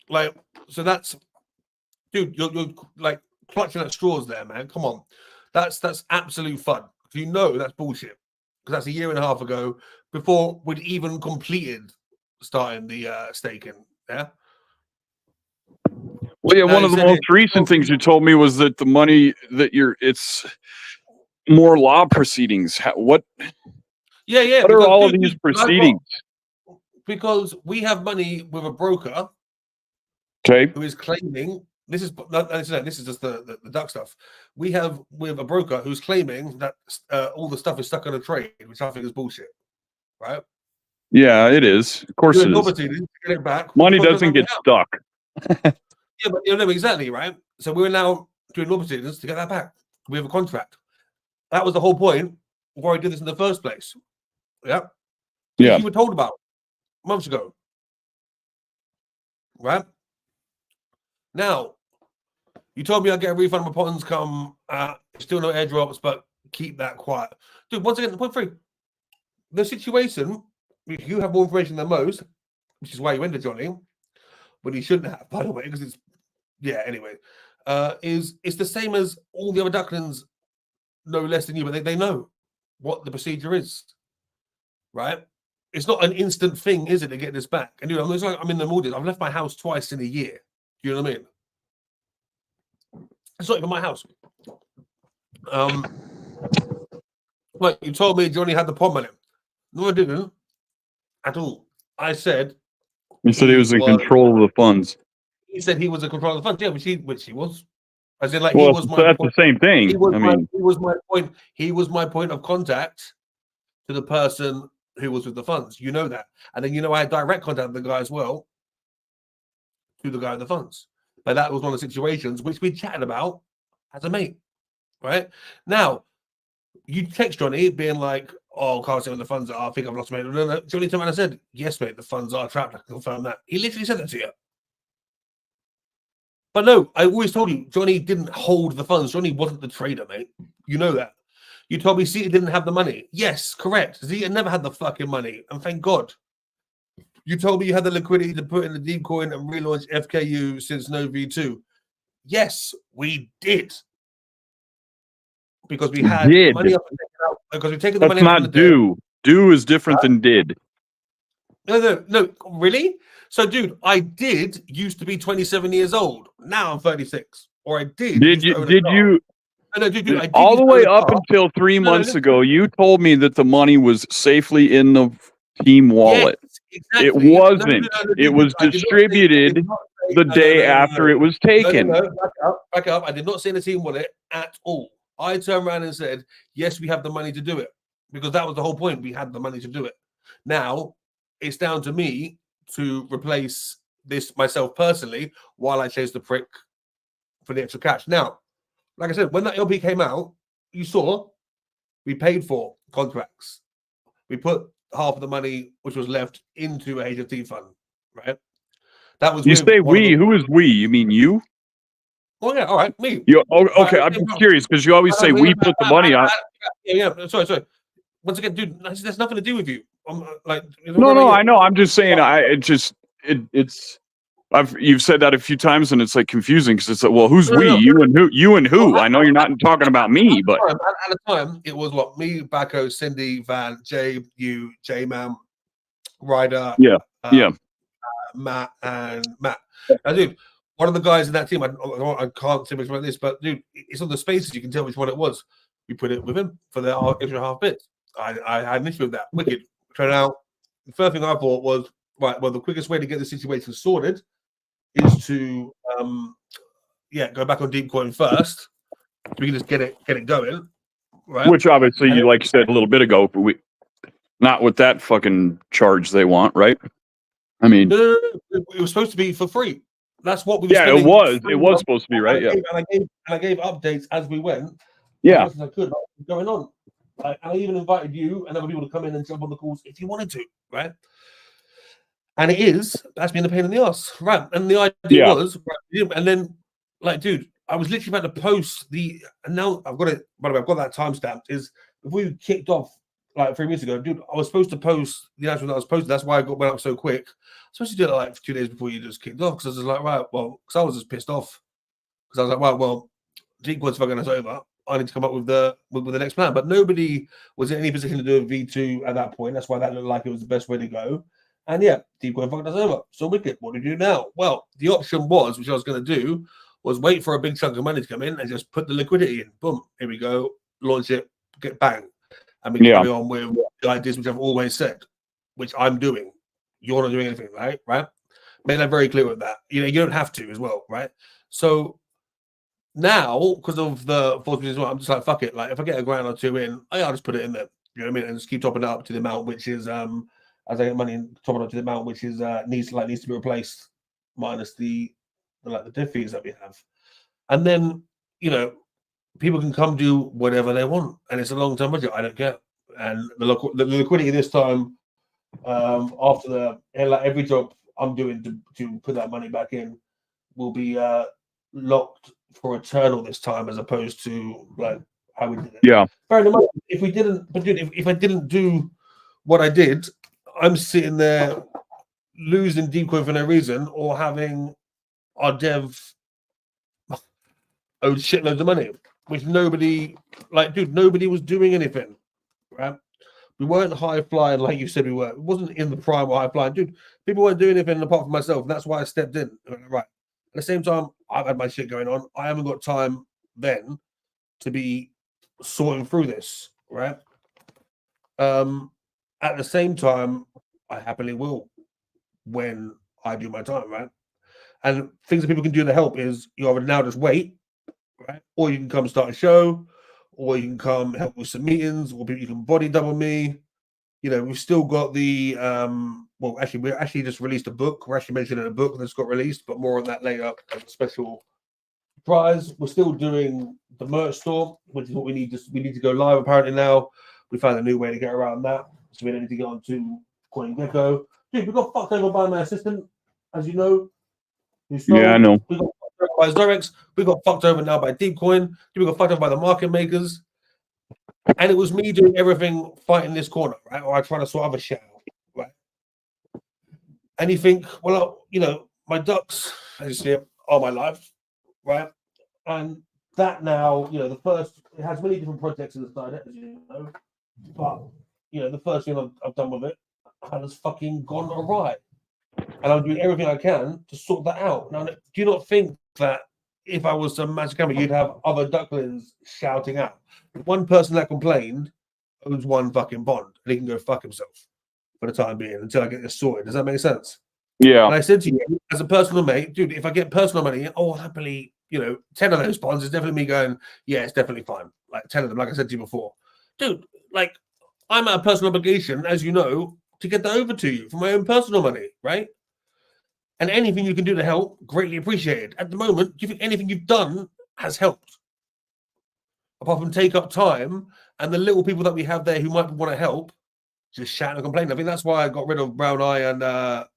Like, so that's, dude, you're like clutching at straws there, man. Come on. That's absolute fun. You know that's bullshit. Because that's a year and a half ago, before we'd even completed starting the staking. Yeah. Well, yeah, one of the most recent things you told me was that the money that it's more law proceedings. What? Yeah. What are all of these proceedings? Because we have money with a broker. Okay. Who is claiming this is just the duck stuff. We have with a broker who's claiming that all the stuff is stuck on a trade, which I think is bullshit. Right? Yeah, it is. Of course, it is. To get it back. Money doesn't get stuck. Yeah, but you know exactly, right? So we're now doing law proceedings to get that back. We have a contract. That was the whole point why I did this in the first place. Yeah. Yeah. You were told about months ago. Right? Now, you told me I'd get a refund when ponds come. Still no airdrops, but keep that quiet. Dude, once again, point 3. The situation, you have more information than most, which is why you went to Johnny, but he shouldn't have, by the way, because it's, yeah, anyway, it's the same as all the other ducklings, no less than you, but they know what the procedure is, right? It's not an instant thing, is it, to get this back? And dude, I'm in the Maldives. I've left my house twice in a year. Do you know what I mean? It's not even my house. Like you told me Johnny had the pond on him. No, I didn't at all. I said you said he was in control of the funds. He said he was in control of the funds, yeah, which he was. As in, like, well, he was my that's point. The same thing. He was my point. He was my point of contact to the person who was with the funds. You know that. And then I had direct contact with the guy as well, to the guy with the funds. But that was one of the situations which we chatted about as a mate, right? Now, you text Johnny being like, oh, can't say when the funds are. I think I've lost my mate. No. Johnny turned around and said, yes, mate, the funds are trapped. I can confirm that. He literally said that to you. But no, I always told you, Johnny didn't hold the funds. Johnny wasn't the trader, mate. You know that. You told me Zeta didn't have the money. Yes, correct. Zeta never had the fucking money. And thank God. You told me you had the liquidity to put in the deep coin and relaunch FKU since no V2. Yes, we did. Because we had the money up and taken out. Because we've taken the money out from the do. Do is different than did. No, really? So, dude, I did used to be 27 years old. Now I'm 36. Or I did. Did you? No, dude, I did all the way up until 3 months ago, you told me that the money was safely in the team wallet. Yes, exactly. It wasn't. It was distributed the day after it was taken. Back up. I did not say in the team wallet at all. I turned around and said, yes, we have the money to do it. Because that was the whole point. We had the money to do it. Now, it's down to me to replace this myself personally while I chase the prick for the extra cash. Now, like I said, when that LP came out, you saw we paid for contracts. We put half of the money which was left into a HFT fund, right? That was you say we. Who is we? You mean you? Oh yeah, all right, me. Okay, I'm just curious because you always say we put the money on. Yeah. Sorry. Once again, dude, there's nothing to do with you. No, I know. I'm just saying. You've said that a few times, and it's like confusing because it's like, well, who's we? You and who? You and who? I know you're not talking about me, but at the time, it was what me, Bacco, Cindy, Van, Jay, you, J-Man, Ryder, Matt, and Matt. Now, dude, one of the guys in that team, I can't say which one it is, but dude, it's on the spaces. You can tell which one it was. We put it with him for the extra half bits. I had an issue with that. Wicked. Turned out, the first thing I thought was, right, well, the quickest way to get the situation sorted is to, go back on deep coin first. So we can just get it going, right? Which obviously, like you said a little bit ago, not with that fucking charge they want, right? I mean, no. It was supposed to be for free. That's what we were. Yeah, it was. It was supposed to be, right? And I gave updates as we went. Yeah, as I could. What was going on? I even invited you and other people to come in and jump on the calls if you wanted to, right? And that's been a pain in the ass, right? And the idea was, right, and then, like, dude, I was literally about to post and now I've got it. By the way, I've got that timestamped. Is before you kicked off like 3 minutes ago, dude. I was supposed to post the announcement that I was posted. That's why I went up so quick. I was supposed to do it like 2 days before you just kicked off because I was just like, right, well, because I was just pissed off because I was like, right, well, deep coin's fucking us over. I need to come up with the next plan. But nobody was in any position to do a V2 at that point. That's why that looked like it was the best way to go. And yeah, deep coin fucked us over. So wicked. What do you do now? Well, the option was, which I was going to do, was wait for a big chunk of money to come in and just put the liquidity in. Boom. Here we go. Launch it. Get bang. And we carry on with the ideas which I've always said, which I'm doing. You're not doing anything, right? Made that very clear with that. You don't have to as well, right? So now, because of the force as well, I'm just like, fuck it. Like, if I get a grand or two in, I'll just put it in there. You know what I mean? And just keep topping it up to the amount which is as I get money and top it up to the amount which is needs to be replaced, minus the diff fees that we have. And then, people can come do whatever they want, and it's a long-term budget. I don't care. And the liquidity this time, after every job I'm doing to put that money back in, will be locked for eternal this time, as opposed to like how we did it. Yeah. Fair enough. If we didn't, but dude, if I didn't do what I did, I'm sitting there losing deep coin for no reason, or having our dev owed shitloads of money, which nobody was doing anything, right? We weren't high flying like you said we were. It wasn't in the prime or high flying, dude. People weren't doing anything apart from myself, and that's why I stepped in. Right. At the same time, I've had my shit going on. I haven't got time then to be sorting through this, right? At the same time, I happily will when I do my time, right? And things that people can do to help is you either now just wait, right? Or you can come start a show, or you can come help with some meetings, or you can body double me, we've still got the well, actually, we actually just released a book. We're actually mentioning a book that's got released, but more on that later as a special prize. We're still doing the merch store, which is what we need to go live apparently now. We found a new way to get around that. So we don't need to get onto CoinGecko. Dude, we got fucked over by my assistant, as you know. Yeah, I know. We got fucked over by Zorex. We got fucked over now by Deepcoin. We got fucked over by the market makers. And it was me doing everything fighting this corner, right? Or I trying to sort of a shit out, right? And you think, well, my ducks, as you see it, are my life, right? And that now, the first, it has many different projects inside it, as you know. But, the first thing I've done with it has fucking gone awry. And I'm doing everything I can to sort that out. Now, do you not think that if I was some magic camera, you'd have other ducklings shouting out? One person that complained owns one fucking bond, and he can go fuck himself for the time being until I get this sorted. Does that make sense? Yeah. And I said to you, as a personal mate, dude, if I get personal money, happily, 10 of those bonds is definitely me going, yeah, it's definitely fine. Like 10 of them, like I said to you before. Dude, like, I'm at a personal obligation, as you know, to get that over to you for my own personal money, right? And anything you can do to help, greatly appreciated. At the moment, do you think anything you've done has helped? Apart from take up time and the little people that we have there who might want to help, just shout and complain. I think that's why I got rid of Brown Eye and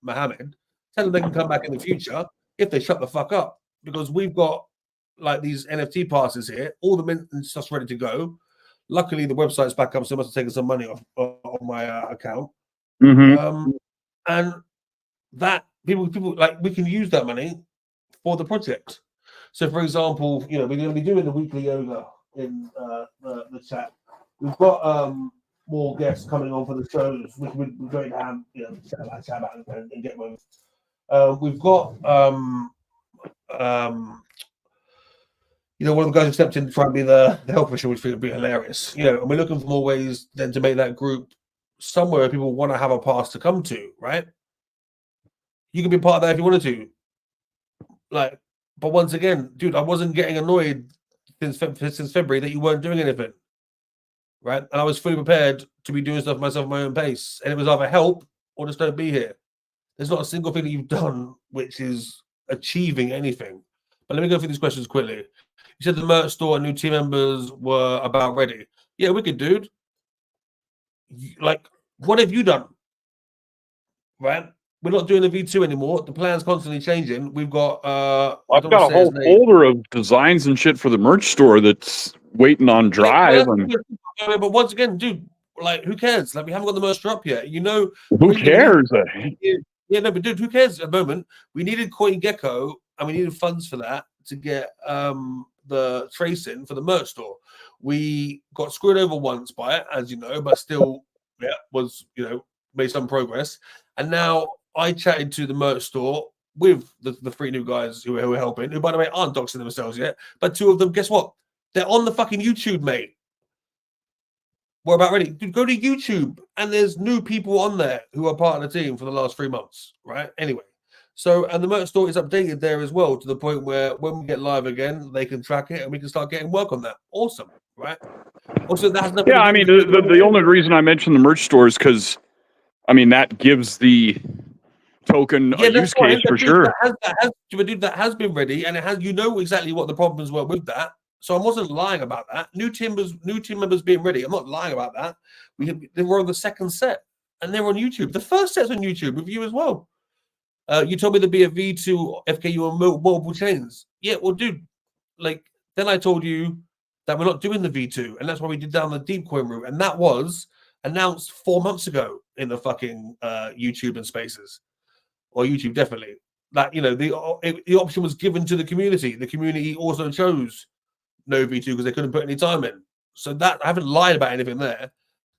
Mohammed. Tell them they can come back in the future if they shut the fuck up. Because we've got like these NFT passes here, all the mint stuff's ready to go. Luckily, the website's back up, so I must have taken some money off my account. Mm-hmm. And that people like we can use that money for the project. So, for example, we're going to be doing the weekly yoga in the chat. We've got more guests coming on for the shows. We're going to have chat about and get with. We've got one of the guys who stepped in to try and be the health official, which would be hilarious. And we're looking for more ways then to make that group somewhere where people want to have a pass to come to, right? You can be part of that if you wanted to. Like, but once again, dude, I wasn't getting annoyed since February that you weren't doing anything, right? And I was fully prepared to be doing stuff myself at my own pace, and it was either help or just don't be here. There's not a single thing that you've done which is achieving anything. But let me go through these questions quickly. You said the merch store and new team members were about ready. Yeah, wicked, dude. Like, what have you done? Right? We're not doing the V2 anymore. The plan's constantly changing. We've got I've got a whole folder of designs and shit for the merch store that's waiting on drive. But once again, dude, like, who cares? Like, we haven't got the merch up yet. Who cares? Yeah, no, but dude, who cares at the moment? We needed CoinGecko and we needed funds for that to get the tracing for the merch store. We got screwed over once by it, as you know, but still, was made some progress. And now I chatted to the merch store with the 3 new guys who are helping, who, by the way, aren't doxing themselves yet. But 2 of them, guess what? They're on the fucking YouTube, mate. We're about ready. Dude, go to YouTube, and there's new people on there who are part of the team for the last 3 months, right? Anyway, so, and the merch store is updated there as well to the point where when we get live again, they can track it and we can start getting work on that. Awesome, right? Also, that has nothing. Yeah, I mean, the only reason I mentioned the merch store is because, I mean, that gives the token a use case for sure. That has been ready, and it has. You know exactly what the problems were with that. So I wasn't lying about that. New team members being ready. I'm not lying about that. They were on the second set, and they're on YouTube. The first set's on YouTube with you as well. You told me there'd be a V2 FKU on multiple chains. Yeah, well, dude, like, then I told you that we're not doing the V2, and that's why we did down the Deepcoin route, and that was announced 4 months ago in the fucking YouTube and Spaces, or YouTube definitely. That the option was given to the community. The community also chose no V2 because they couldn't put any time in. So that I haven't lied about anything there.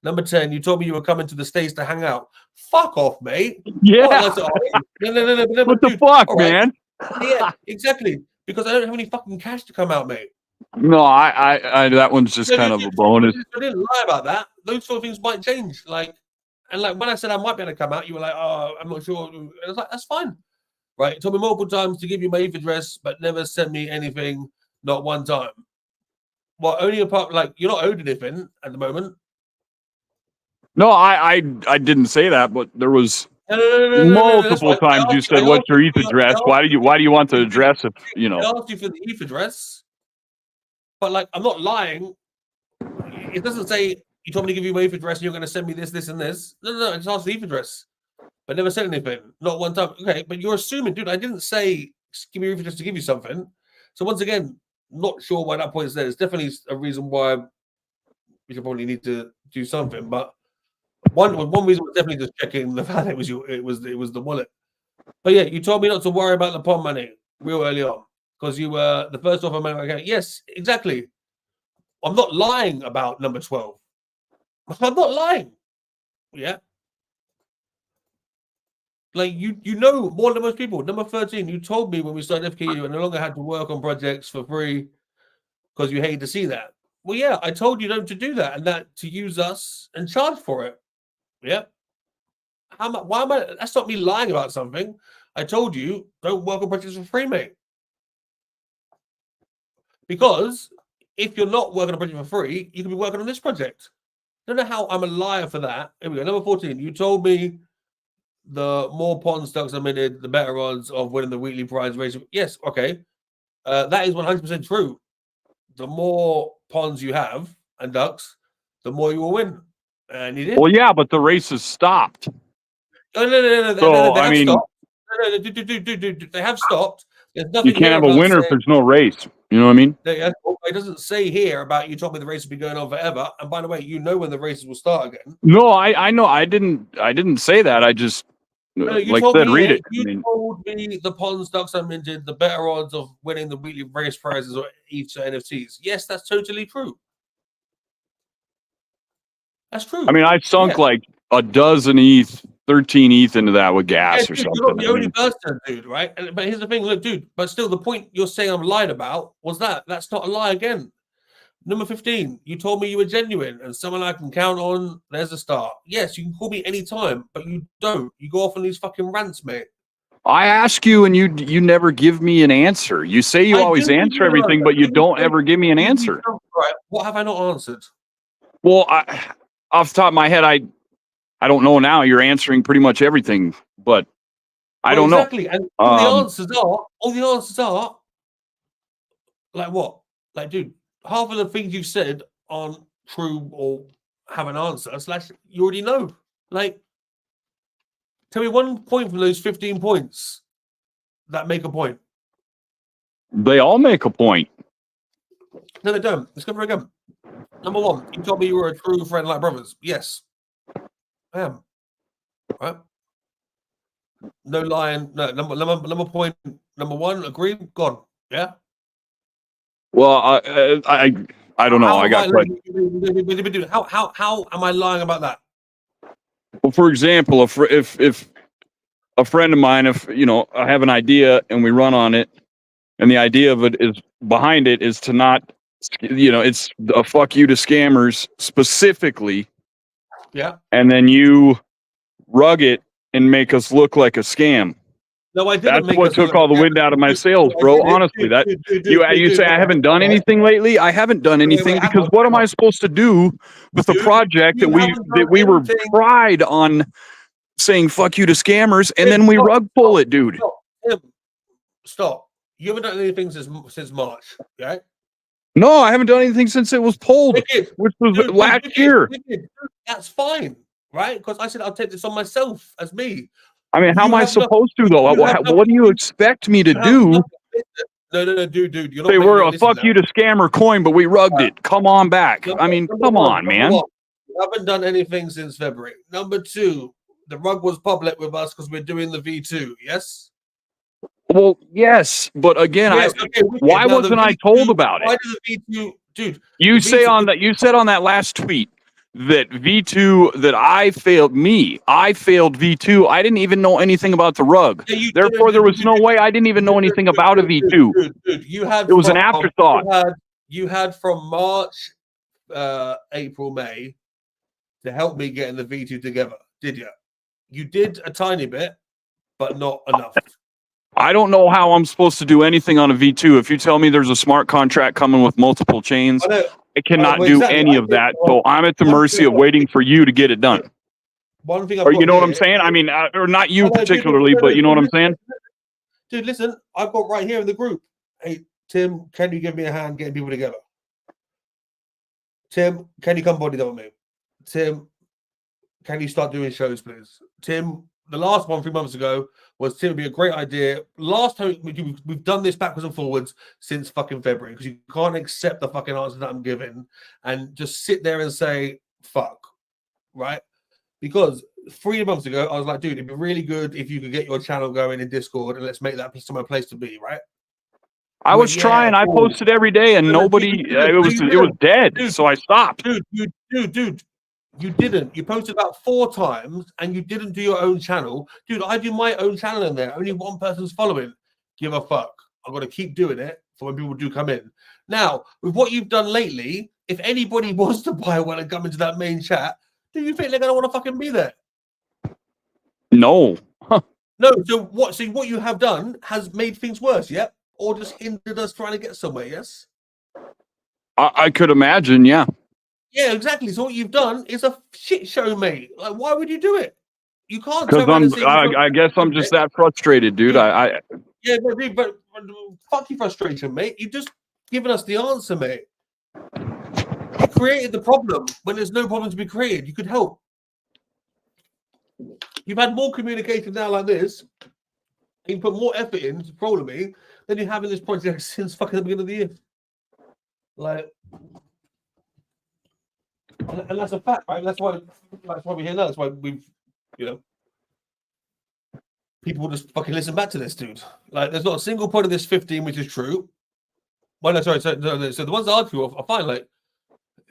Number 10, you told me you were coming to the States to hang out. Fuck off, mate. Yeah. No, what the fuck, man? Yeah, exactly. Because I don't have any fucking cash to come out, mate. No, I that one's just kind of a bonus. I didn't lie about that. Those sort of things might change. Like when I said I might be able to come out, you were like, oh, I'm not sure. And I was like, that's fine. Right? It told me multiple times to give you my email address, but never sent me anything, not one time. Well, only apart, like, you're not owed anything at the moment. No, I didn't say that, but there was No, that's multiple fine. times you said, I "What's asked your you ETH for the, address? Why do you want the address if you I know?" asked you for the ETH address, but like I'm not lying. It doesn't say you told me to give you my ETH address and you're going to send me this, this, and this. No. I just asked the ETH address, but never said anything. Not one time. Okay, but you're assuming, dude. I didn't say give me your ETH address to give you something. So once again, not sure why that point is there. It's definitely a reason why we should probably need to do something. But one reason was definitely just checking the fact it was the wallet. But yeah, you told me not to worry about the pond money real early on because you were the first offer man account. Yes, exactly. I'm not lying about number 12. I'm not lying. Yeah. Like you know more than most people. Number 13, you told me when we started FKU and no longer had to work on projects for free because you hated to see that. Well, yeah, I told you not to do that and that to use us and charge for it. Yeah. Why am I? That's not me lying about something. I told you don't work on projects for free, mate. Because if you're not working on a project for free, you can be working on this project. I don't know how I'm a liar for that. Here we go. Number 14. You told me the more pond stocks I minted, the better odds of winning the weekly prize race. Yes, okay. That is 100% true. The more ponds you have and ducks, the more you will win. And you did. Well, yeah, but the race has stopped. No. So They I have mean, stopped. No, dude, they have stopped. There's you nothing can't here have a about winner if saying there's no race. You know what I mean? it doesn't say here about you told me the race will be going on forever. And by the way, you know when the races will start again. No, I know. I didn't say that. I just No, you like told I said, me read here. it. I You mean, told me the ponds, ducks, I minted, the better odds of winning the weekly race prizes or ETH NFTs. Yes, that's totally true. That's true. I mean, I sunk Yeah. like a dozen ETH, 13 ETH into that with Yeah, gas or dude, you're not something. the I only mean, person, dude, right? But here's the thing, look, dude, but still the point you're saying I'm lying about was that's not a lie again. Number 15, you told me you were genuine and someone I can count on. There's a start. Yes, you can call me anytime, but you don't. You go off on these fucking rants, mate. I ask you and you never give me an answer. You say you I always did give answer you an everything, answer. but you Give me don't some- ever give me an give me answer. some- Right. What have I not answered? Well, off the top of my head, I don't know now. You're answering pretty much everything, but I Well, don't know. exactly. And all the answers are like what? Like, dude, half of the things you've said aren't true or have an answer, slash you already know. Like, tell me one point from those 15 points that make a point. They all make a point. No, they don't. Let's go for it again. Number one, you told me you were a true friend like brothers. Yes, I am. Right? No lying. No, number point. Number one, agree. Gone. Yeah. Well, I don't know. I got questions. How am I lying about that? Well, for example, if a friend of mine, if I have an idea and we run on it, and the idea of it is behind it is to not, it's a fuck you to scammers specifically, Yeah. and then you rug it and make us look like a scam. No, I didn't. That's make what us took look all the like wind out of my dude, sails, I bro. did it. Honestly, that Dude, you say I haven't done anything lately. I haven't done anything hang because on, what hang am I on. supposed to do with the Dude, project you haven't done that we were anything. pride on saying fuck you to scammers, and Tim, then we stop, rug pull it, dude? Tim, stop. You haven't done anything since March, right? No, I haven't done anything since it was pulled, which was last year. That's fine, right? Because I said I'll take this on myself as me. I mean, how am I supposed to though? What do you expect me to do? No, dude. You're not. They were a fuck you to scammer coin, but we rugged it. Come on back. I mean, come on, man. You haven't done anything since February. Number two, the rug was public with us because we're doing the V2. Yes. Well, yes, but again, why wasn't I told about it? Why did the V2, dude? You said on that last tweet that V2 that I failed V2. I didn't even know anything about the rug. Yeah, Therefore, there was no way I didn't even know anything about a V2. Dude, it was an afterthought. You had from March, April, May to help me getting the V2 together, did you? You did a tiny bit, but not enough. I don't know how I'm supposed to do anything on a V2. If you tell me there's a smart contract coming with multiple chains, I cannot Well, do exactly. any of that. So I'm at the One mercy thing of waiting for you to get it done. One thing I've Or got you know what I'm here. saying? I mean, or not you Oh, no, particularly, but you know what I'm saying? Dude, listen, I've got right here in the group. Hey, Tim, can you give me a hand getting people together? Tim, can you come body double me? Tim, can you start doing shows, please? Tim, the last one 3 months ago was Tim would be a great idea. Last time we've done this backwards and forwards since fucking February because you can't accept the fucking answer that I'm giving and just sit there and say fuck, right? Because 3 months ago I was like, dude, it'd be really good if you could get your channel going in Discord and let's make that somewhere place to be, right? I was trying. I posted every day, and nobody. It was dead. Dude, so I stopped. Dude, you didn't. You posted about 4 times, and you didn't do your own channel. Dude, I do my own channel in there. Only one person's following. Give a fuck. I'm gonna keep doing it for when people do come in. Now, with what you've done lately, if anybody wants to buy one and come into that main chat, do you think they're gonna want to fucking be there? No. No. So what you have done has made things worse, yeah? Or just hindered us trying to get somewhere, yes? I could imagine, yeah. Yeah, exactly. So what you've done is a shit show, mate. Like, why would you do it? You can't. Because I guess I'm just that frustrated, dude. Yeah, but fuck your frustration, mate. You've just given us the answer, mate. You created the problem when there's no problem to be created. You could help. You've had more communication now like this. You put more effort into trolling me than you have in this project since fucking the beginning of the year. Like, and that's a fact, right? That's why we're here now. That's why we've, people just fucking listen back to this, dude. Like, there's not a single point of this 15 which is true. Well, no, sorry. So the ones that are true are fine. Like,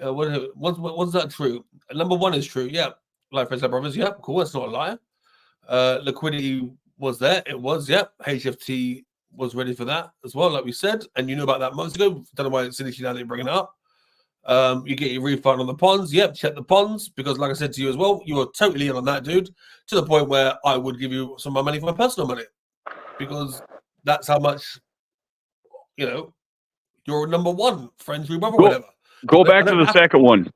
one's not true. Number 1 is true. Yeah. Like Friends Like Brothers. Yeah, cool. That's not a lie. Liquidity was there. It was. Yeah. HFT was ready for that as well, like we said. And you knew about that months ago. Don't know why it's an issue now that you're bringing it up. You get your refund on the ponds. Yep, check the ponds because, like I said to you as well, you were totally in on that, dude. To the point where I would give you some of my money for my personal money because that's how much, you're number 1, friends, brother, whatever. Go back to the second one.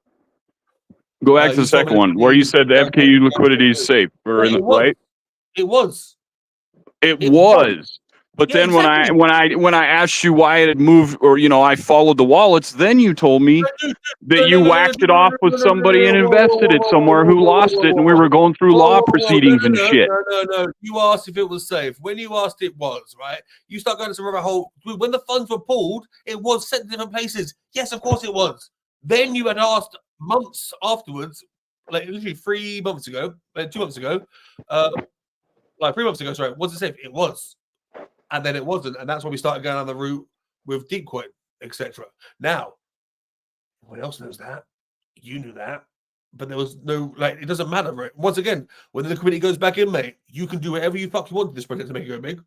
Go back to the second one where you said the FKU liquidity is safe, right? It was. It was. But then exactly. when I asked you why it had moved, or I followed the wallets, then you told me that you whacked it off with somebody and invested it somewhere who lost it, and we were going through law proceedings and shit. No. You asked if it was safe. When you asked, it was, right. You start going to some other whole. When the funds were pulled, it was sent to different places. Yes, of course it was. Then you had asked months afterwards, like literally 3 months ago, 2 months ago, like 3 months ago. Sorry, was it safe? It was. And then it wasn't, and that's when we started going down the route with Deepcoin, etc. Now, everyone else knows that. You knew that, but there was no it doesn't matter, right? Once again, when the liquidity goes back in, mate, you can do whatever you fuck you want to this project to make it go big,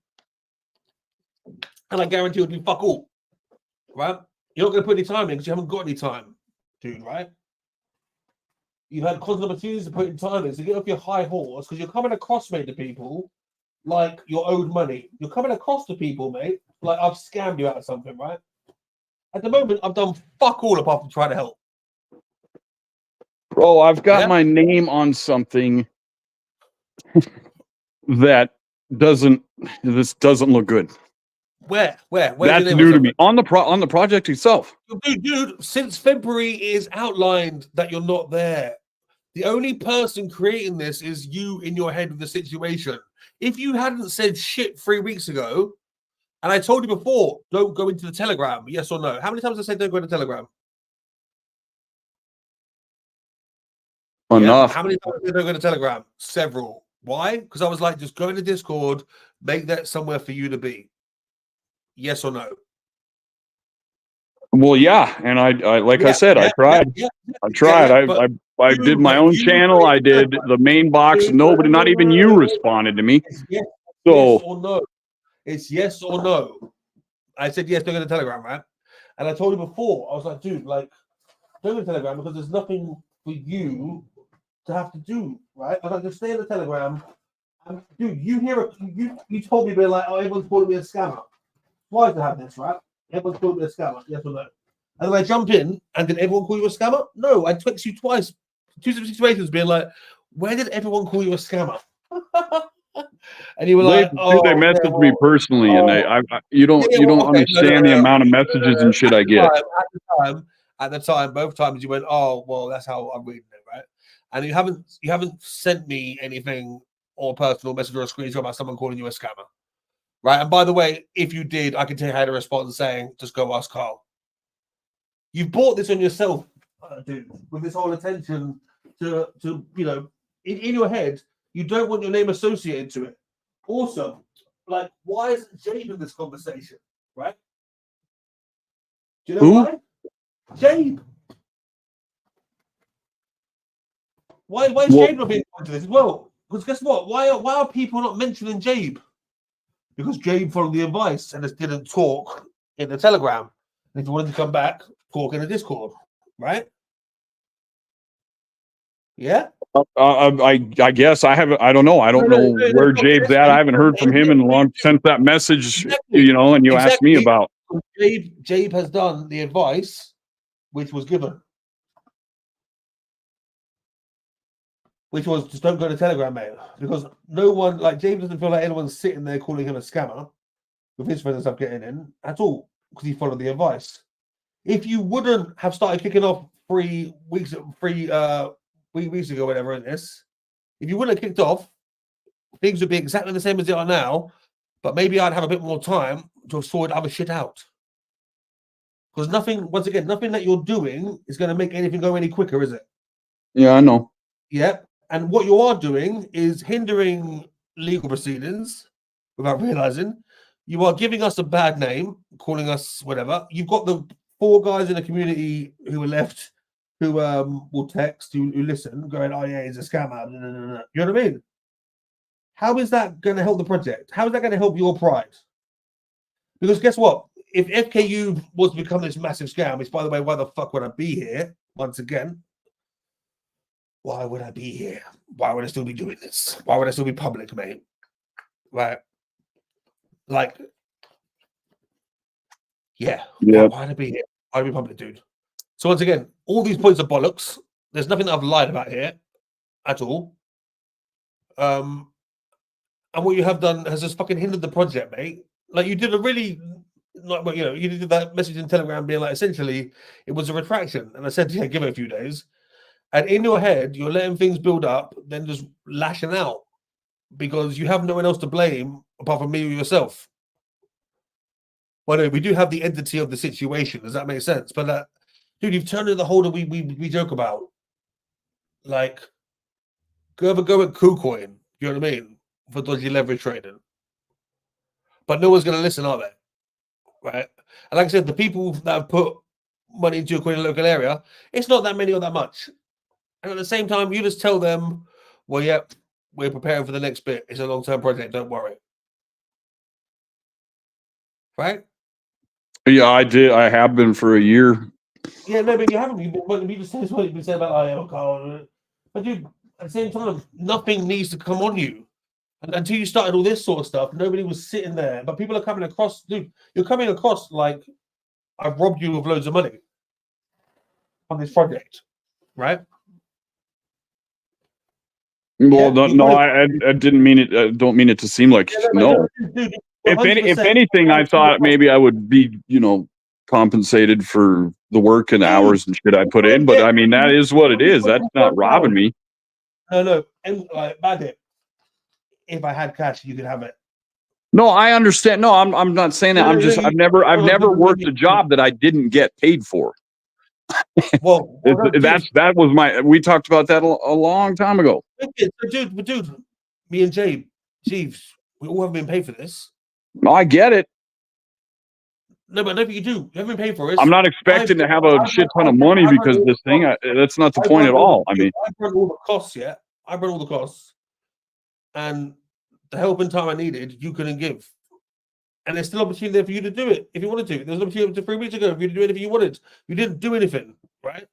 and I guarantee you'll do fuck all, right? You're not going to put any time in because you haven't got any time, dude, right? You've had constant opportunities to put in time in, so get off your high horse because you're coming across, mate, to people like you're owed money. You're coming across to people, mate, like I've scammed you out of something, right? At the moment, I've done fuck all apart from trying to help. Bro, I've got my name on something that doesn't look good. Where? That's new to me. On the project itself. Dude, since February it is outlined that you're not there. The only person creating this is you in your head of the situation. If you hadn't said shit 3 weeks ago, and I told you before, don't go into the Telegram, yes or no? How many times I said don't go into Telegram? Enough. Yeah. How many times did I go into Telegram? Several. Why? Because I was like, just go into Discord, make that somewhere for you to be. Yes or no? Well, yeah, and I said, I tried. I tried. I did my own channel. I did the main box. Nobody, not even you, responded to me. Yes or no. It's yes or no. I said yes, don't go to Telegram, right? And I told you before, I was like, dude, don't go to Telegram because there's nothing for you to have to do, right? I was like, just stay in the Telegram. And dude, you told me, like, oh, everyone's calling me a scammer. Why to have this, right? Everyone's calling me a scammer, yes or no? And then I jump in, and did everyone call you a scammer? No, I text you twice, two situations, being like, "Where did everyone call you a scammer?" And you were They like, "Oh, they yeah, message me well, personally, and oh, you yeah, don't yeah, well, okay, no, no, understand no, the no, amount of no, no, messages no. and shit I get. At the time, both times you went, "Oh, well, that's how I'm reading it, right?" And you haven't sent me anything or personal message or a screenshot about someone calling you a scammer, right? And by the way, if you did, I can tell you how to respond saying, "Just go ask Carl." You've bought this on yourself, dude, with this whole attention to in your head, you don't want your name associated to it. Also, like, why isn't Jabe in this conversation, right? Do you know Who? why? Jabe. Why is Well, Jabe not being part of this as well? Because guess what? Why are people not mentioning Jabe? Because Jabe followed the advice and just didn't talk in the Telegram. And if you wanted to come back, talk in the Discord, right? Yeah. I guess I haven't. I don't know. I No, don't no, know no, no, where no, Jabe's at. I haven't heard from him in long since that message. exactly, And you asked me exactly. about. Jabe has done the advice which was given, which was just don't go to Telegram, mate, because no one like Jabe doesn't feel like anyone's sitting there calling him a scammer with his friends and stuff getting in at all because he followed the advice. If you wouldn't have started kicking off 3 weeks, 3 weeks ago, whatever it is, if you wouldn't have kicked off, things would be exactly the same as they are now, but maybe I'd have a bit more time to have sorted other shit out. Because nothing, once again, nothing that you're doing is going to make anything go any quicker, is it? Yeah, I know. Yeah. And what you are doing is hindering legal proceedings without realizing. You are giving us a bad name, calling us whatever. You've got the 4 guys in the community who are left who will text, who listen, going, "Oh, yeah, he's a scammer." No, no, no, no. You know what I mean? How is that going to help the project? How is that going to help your pride? Because guess what? If FKU was to become this massive scam, which, by the way, why the fuck would I be here? Once again, why would I be here? Why would I still be doing this? Why would I still be public, mate? Right? Like, yeah. Yeah. Why would I be here? Why would I be public, dude? So once again, all these points are bollocks. There's nothing that I've lied about here at all. And what you have done has just fucking hindered the project, mate. Like, you did a really, like, you know, you did that message in Telegram being like, essentially, it was a retraction. And I said, yeah, give it a few days. And in your head, you're letting things build up, then just lashing out because you have no one else to blame apart from me or yourself. Well, no, we do have the entity of the situation. Does that make sense? But dude, you've turned into the whole that we joke about. Like, go at KuCoin. You know what I mean? For dodgy leverage trading. But no one's going to listen, are they? Right? And like I said, the people that have put money into your coin in a local area, it's not that many or that much. And at the same time, you just tell them, well, yeah, we're preparing for the next bit. It's a long-term project. Don't worry. Right? Yeah, I did. I have been for a year. Yeah, no, but you haven't. You just said what you've been saying about Carl. But dude, at the same time, nothing needs to come on you. And until you started all this sort of stuff, nobody was sitting there. But people are coming across, dude. You're coming across like I've robbed you of loads of money on this project, right? Well, I didn't mean it. Don't mean it to seem like no. Dude, If anything, I thought maybe I would be, compensated for the work and hours and shit I put in. But I mean, that is what it is. That's not robbing me. No, and like badhip. If I had cash, you could have it. No, I understand. No, I'm not saying that. I've never worked a job that I didn't get paid for. Well, that was we talked about that a long time ago. Dude, me and Jeeves, we all haven't been paid for this. No, I get it. No, but I don't think you do. You haven't been paid for it. I'm not expecting to have a shit ton of money because this thing. That's not the point at all. I mean, I brought all the costs. Yeah, I brought all the costs, and the help and time I needed, you couldn't give. And there's still opportunity there for you to do it if you wanted to. There's an opportunity 3 weeks ago for you to do anything you wanted. You didn't do anything, right?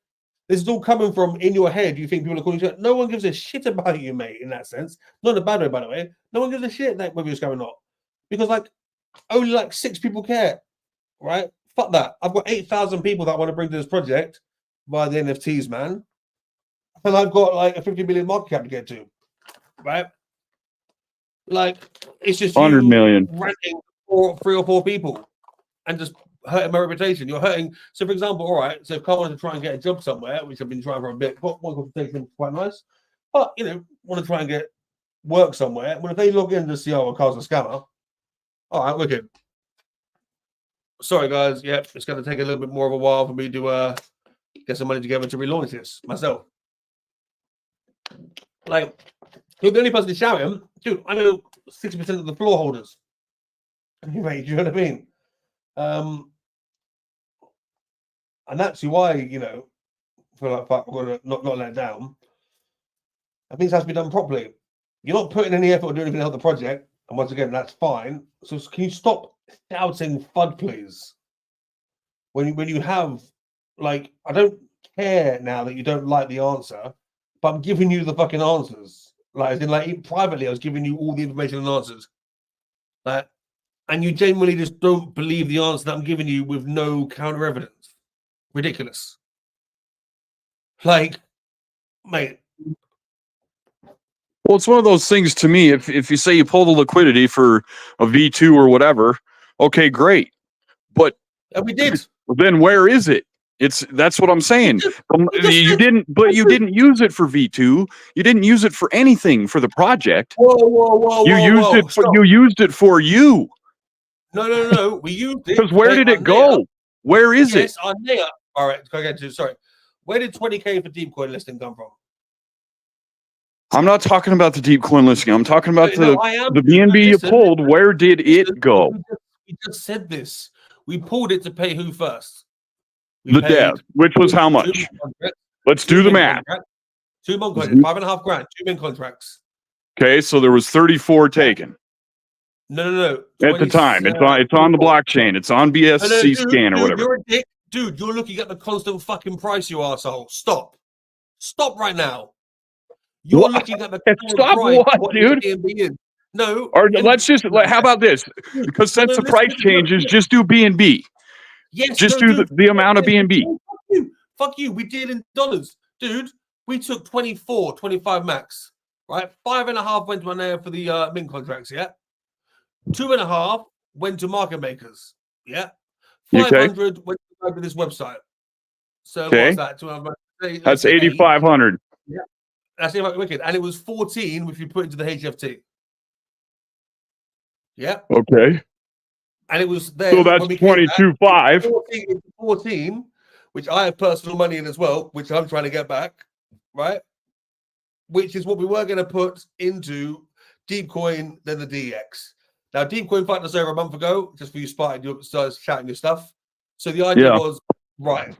This is all coming from in your head. You think people are calling you. No one gives a shit about you, mate, in that sense. Not in a bad way, by the way. No one gives a shit that whether you're scamming or not. Because, like, only like 6 people care, right? Fuck that. I've got 8,000 people that want to bring to this project via the NFTs, man. And I've got like a 50 million market cap to get to, right? Like, it's just 100 million. ranting for 3 or 4 people and just hurting my reputation. You're hurting. So, for example, all right, so if Carl wanted to try and get a job somewhere, which I've been trying for a bit, got one consultation quite nice, but, you know, want to try and get work somewhere. Well, if they log in to see, oh, Carl's a scammer, all right, wicked. Sorry, guys. Yep, it's going to take a little bit more of a while for me to get some money together to relaunch this myself. Like, you're the only person to shout him. Dude, I know 60% of the floor holders. Anyway, do you know what I mean? And that's why, you know, feel like fuck, we're gonna not let down. That means it has to be done properly. You're not putting any effort or doing anything to help the project. And once again, that's fine. So can you stop shouting FUD, please? When you have, like, I don't care now that you don't like the answer, but I'm giving you the fucking answers. Like, as in, like, privately, I was giving you all the information and answers. Like, and you genuinely just don't believe the answer that I'm giving you with no counter evidence. Ridiculous. Like, mate. Well, it's one of those things to me. If you say you pull the liquidity for a V2 or whatever, okay, great. But And we did. Then where is it? That's what I'm saying. You didn't use it for V2. You didn't use it for anything for the project. Whoa! You used it for you. No. We used it. Because where did it go? Where is it? All right, sorry. Where did 20K for deep coin listing come from? I'm not talking about the deep coin listing. I'm talking about the BNB you pulled. Where did it go? We just said this. We pulled it to pay who first? The dev, which was how much? Let's do the math. 2 month contracts, $5.5 grand, 2 min contracts. Okay, so there was 34 taken. No. At the time, it's on the blockchain. It's on BSC scan or whatever. You're a dick. Dude, you're looking at the constant fucking price, you asshole. Stop right now. You're looking at the stop price. What, dude? No. Or let's just. How about this? Because since the price changes, just do BNB. Yes. Just do the amount of BNB. Fuck you. We did in dollars, dude. We took 24, 25 max. Right, 5.5 went to an for the min contracts. Yeah. 2.5 went to market makers. Yeah. 500 went to this website. So what's that? That's 8,500. Yeah. That's wicked. And it was 14 if you put into the HFT. Yeah. Okay. And it was there. So that's 22.5. 14, which I have personal money in as well, which I'm trying to get back, right? Which is what we were going to put into Deepcoin, then the DEX. Now, Deepcoin fucked us over a month ago, just for you started shouting your stuff. So the idea was, right,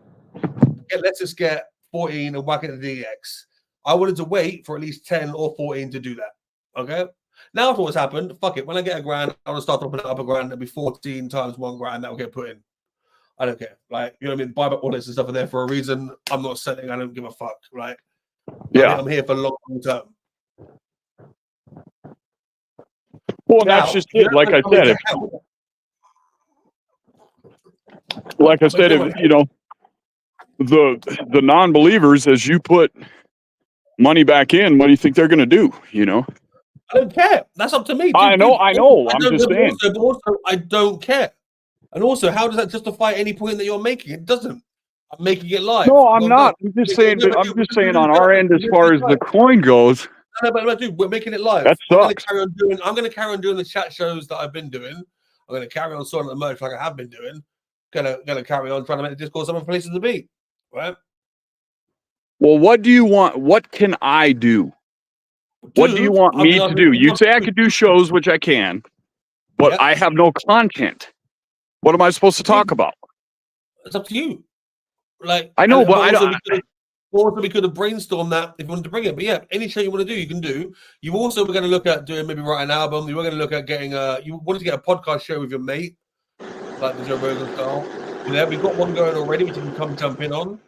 let's just get 14 and whack it at the DEX. I wanted to wait for at least 10 or 14 to do that. Okay? Now, after what's happened, fuck it. When I get a grand, I want to start dropping it up a grand. It'll be 14 times 1 grand that will get put in. I don't care. Like, you know what I mean? Buyback wallets and stuff are there for a reason. I'm not selling. I don't give a fuck, right? Yeah. I'm here for long term. Well, now, that's just it. Like I said, the non-believers, as you put money back in, what do you think they're going to do? You know, I don't care. That's up to me. I know. I'm just saying. Also, I don't care. And also, how does that justify any point that you're making? It doesn't. I'm making it live. No, I'm not. I'm just saying. I'm just saying on our end, as far as the coin goes. No, but dude, we're making it live. That sucks. I'm going to carry on doing the chat shows that I've been doing. I'm going to carry on sorting the merch like I have been doing. Gonna carry on trying to make the Discord some places to be. Right? Well, what do you want? What can I do? What do you want me to do? You say I could do shows, which I can, but I have no content. What am I supposed to talk about? It's up to you. Like, I know, but I don't. Also, we could have brainstormed that if you wanted to bring it. But yeah, any show you want to do, you can do. You also were going to look at doing maybe write an album. You were going to look at getting you wanted to get a podcast show with your mate, like the Joe Rogan style. You know, we've got one going already, which you can come jump in on.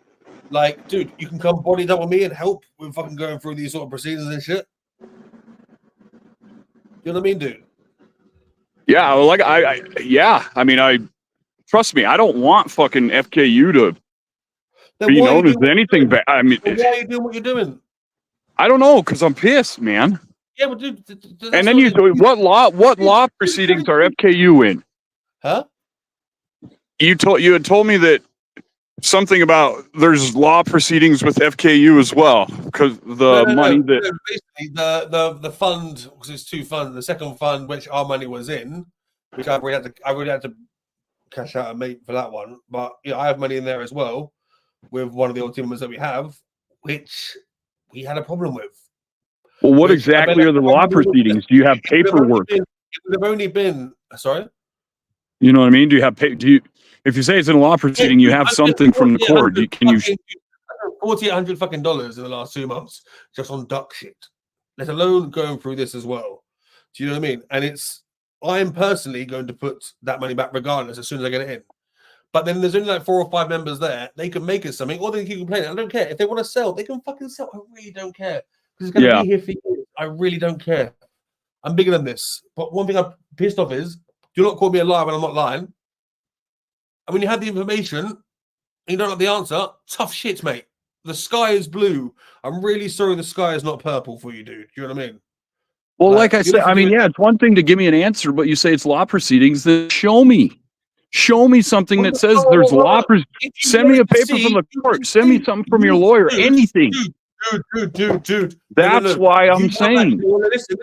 Like, dude, you can come bodied up with me and help with fucking going through these sort of proceedings and shit. You know what I mean, dude? Yeah, well, like I mean, trust me, I don't want fucking FKU to Then be why are you known as doing what you're anything doing? bad. I mean, Then why are you doing what you're doing? I don't know, because I'm pissed, man. Yeah, but dude, And then what law proceedings are FKU in? Huh? You had told me that something about there's law proceedings with FKU as well, because the money that No, basically the fund, because it's two funds. The second fund, which our money was in, which I really had to cash out a mate for that one. But I have money in there as well with one of the old team members that we have, which we had a problem with. Well, what exactly are the law proceedings? Do you have paperwork? It would have only been sorry. You know what I mean? Do you have if you say it's in a law proceeding, you have something from the court. Can you $4,800 fucking dollars in the last 2 months just on duck shit, let alone going through this as well. Do you know what I mean? And I'm personally going to put that money back regardless as soon as I get it in. But then there's only like 4 or 5 members there. They can make it something, or they can complain. I don't care. If they want to sell, they can fucking sell. I really don't care. Because it's going to be here for years. I really don't care. I'm bigger than this. But one thing I'm pissed off is, do not call me a liar when I'm not lying. And when you have the information and you don't have the answer, tough shit, mate. The sky is blue. I'm really sorry the sky is not purple for you, dude. Do you know what I mean? Well, like I said, it's one thing to give me an answer, but you say it's law proceedings, then show me. Show me something that says there's law proceedings. Send me a paper from the court. Send me something from your lawyer. Anything. Dude. That's why I'm saying. Listen.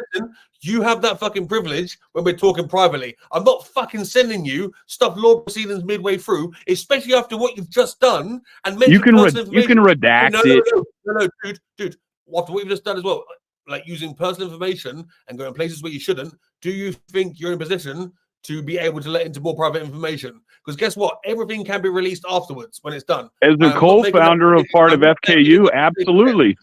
You have that fucking privilege when we're talking privately. I'm not fucking sending you stuff law proceedings midway through, especially after what you've just done. And you can redact it. No, dude. After what you've just done as well, like using personal information and going places where you shouldn't. Do you think you're in a position to be able to let into more private information? Because guess what? Everything can be released afterwards when it's done. As a co-founder of part of FKU, absolutely.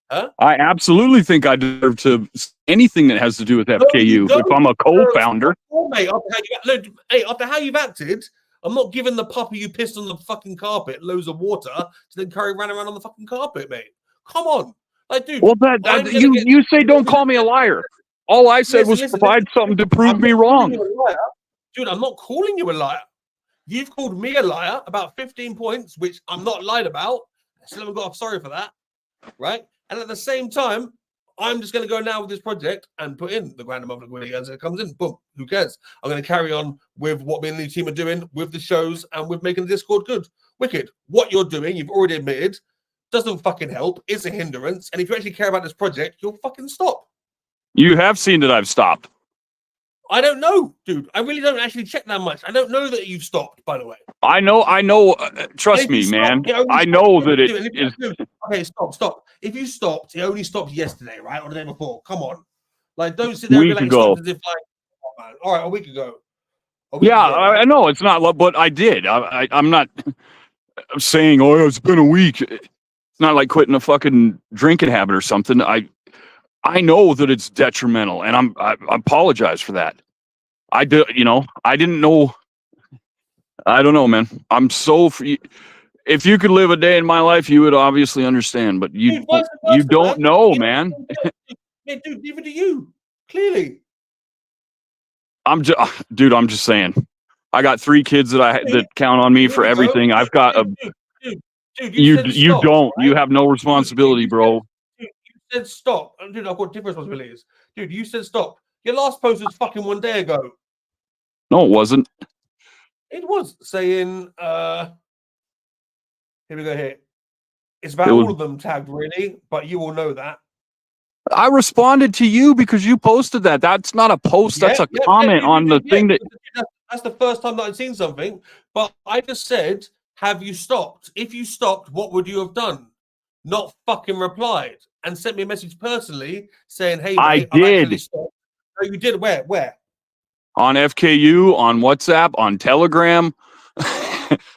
Huh? I absolutely think I deserve to anything that has to do with FKU if I'm a co-founder. Mate, after how you've acted, I'm not giving the puppy you pissed on the fucking carpet loads of water to then carry around on the fucking carpet, mate. Come on. Like, dude. Well, you say don't call me a liar. All I said was provide something to prove me wrong. Dude, I'm not calling you a liar. You've called me a liar about 15 points, which I'm not lied about. I still haven't got off sorry for that. Right? And at the same time, I'm just going to go now with this project and put in the grand amount of liquidity as it comes in. Boom. Who cares? I'm going to carry on with what me and the team are doing with the shows and with making the Discord good. Wicked. What you're doing, you've already admitted, doesn't fucking help. It's a hindrance. And if you actually care about this project, you'll fucking stop. You have seen that I've stopped. I don't know, dude. I really don't actually check that much. I don't know that you've stopped, by the way. I know. Trust me, man. I know that it is. Okay, stop. If you stopped, it only stopped yesterday, right? Or the day before. Come on. Like, don't sit there and be like, stopped as if like, oh, man. All right, a week ago. I know it's not, but I did. I'm not saying, oh, it's been a week. It's not like quitting a fucking drinking habit or something. I know that it's detrimental, and I apologize for that. I didn't know. I don't know, man. I'm so free. If you could live a day in my life, you would obviously understand, but you don't know, man. Yeah, dude, neither do you. Clearly. I'm just saying. I got 3 kids that count on me for everything. I've got a. Dude, you don't. Right? You have no responsibility, bro. You said stop. Dude, I've got different responsibilities. Dude, you said stop. Your last post was fucking 1 day ago. No, it wasn't. It was saying, here we go here. It's about all of them tagged, really, but you all know that. I responded to you because you posted that. That's not a post. That's a comment on the thing that. That's the first time that I'd seen something. But I just said, have you stopped? If you stopped, what would you have done? Not fucking replied and sent me a message personally saying, hey, mate, I did. No, you did. Where? On FKU, on WhatsApp, on Telegram,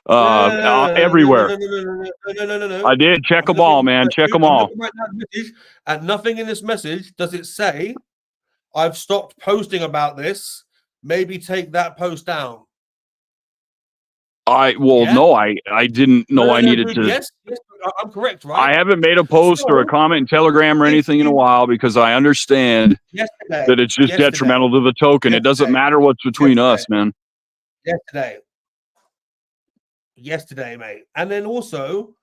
everywhere. No. I did. Check them all, man. Check them all. And nothing in this message does it say, I've stopped posting about this. Maybe take that post down. No, I didn't know I needed to. Yes, I'm correct, right? I haven't made a post or a comment in Telegram or anything in a while because I understand that it's just detrimental to the token. It doesn't matter what's between us, man. Yesterday, yesterday, mate. And then also,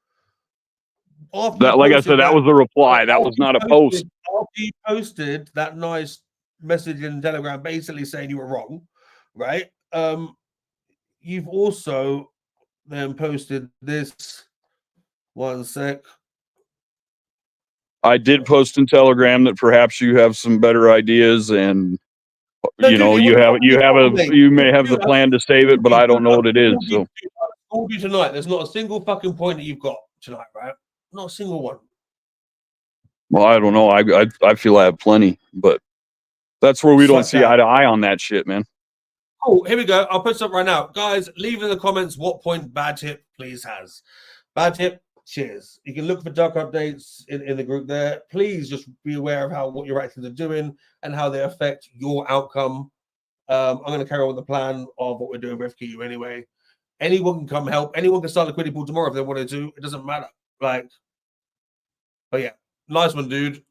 after That, you like I posted said, that was a reply. That after was you not a posted- post. After you posted that nice message in Telegram, basically saying you were wrong, right? You've also then posted this. One sec. I did post in Telegram that perhaps you have some better ideas, and No, you dude, know it you wasn't have fucking wrong, mate. you may have the plan to save it, but I don't know what it is. So I told you tonight. There's not a single fucking point that you've got tonight, right? Not a single one. well, I don't know. I feel I have plenty, but that's where we don't Suck see that. eye to eye on that shit, man. Cool. Here we go. I'll put something right now, guys. Leave in the comments what point badhip please has. Badhip. Cheers. You can look for dark updates in the group there. Please just be aware of what your actions are doing and how they affect your outcome. I'm going to carry on with the plan of what we're doing with FKU anyway. Anyone can come help. Anyone can start liquidity pool tomorrow if they wanted to. It doesn't matter. Like, but yeah, nice one, dude.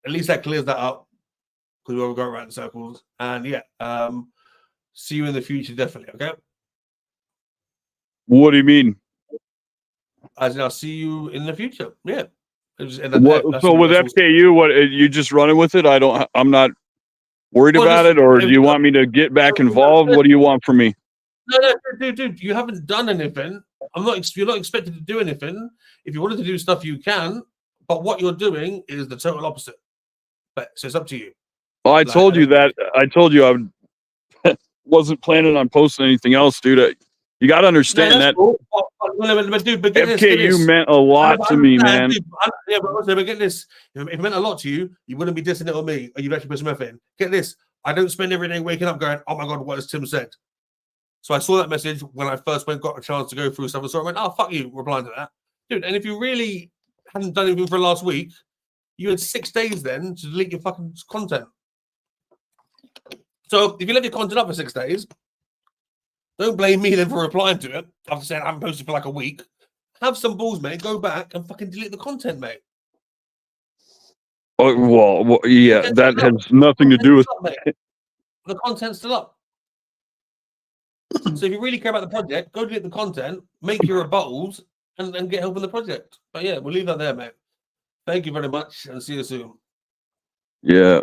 At least that clears that up because we'll go around in circles. And yeah, see you in the future, definitely. Okay. What do you mean? As in, I'll see you in the future. Yeah. What, so with FKU, what you just running with it? I'm not worried about it, or do you want me to get back involved? What do you want from me? No, dude, you haven't done anything. You're not expected to do anything. If you wanted to do stuff, you can. But what you're doing is the total opposite. But so it's up to you. Well, I told you that. I told you I wasn't planning on posting anything else, dude. You got to understand that cool. But dude, get FKU this. meant a lot to me, man. Dude, yeah, but also, get this. If it meant a lot to you, you wouldn't be dissing it on me, or you'd actually put some effort in. Get this. I don't spend every day waking up going, "Oh my god, what has Tim said?" So I saw that message when I first got a chance to go through stuff, and so I went, "Oh fuck you," replying to that, dude. And if you really hadn't done anything for last week, you had 6 days then to delete your fucking content. So if you left your content up for 6 days, don't blame me then for replying to it after saying I haven't posted for like a week. Have some balls, mate. Go back and fucking delete the content, mate. Oh, well, yeah, that has nothing to do with it. The content's still up. So if you really care about the project, go delete the content, make your rebuttals, and get help in the project. But yeah, we'll leave that there, mate. Thank you very much, and see you soon. Yeah.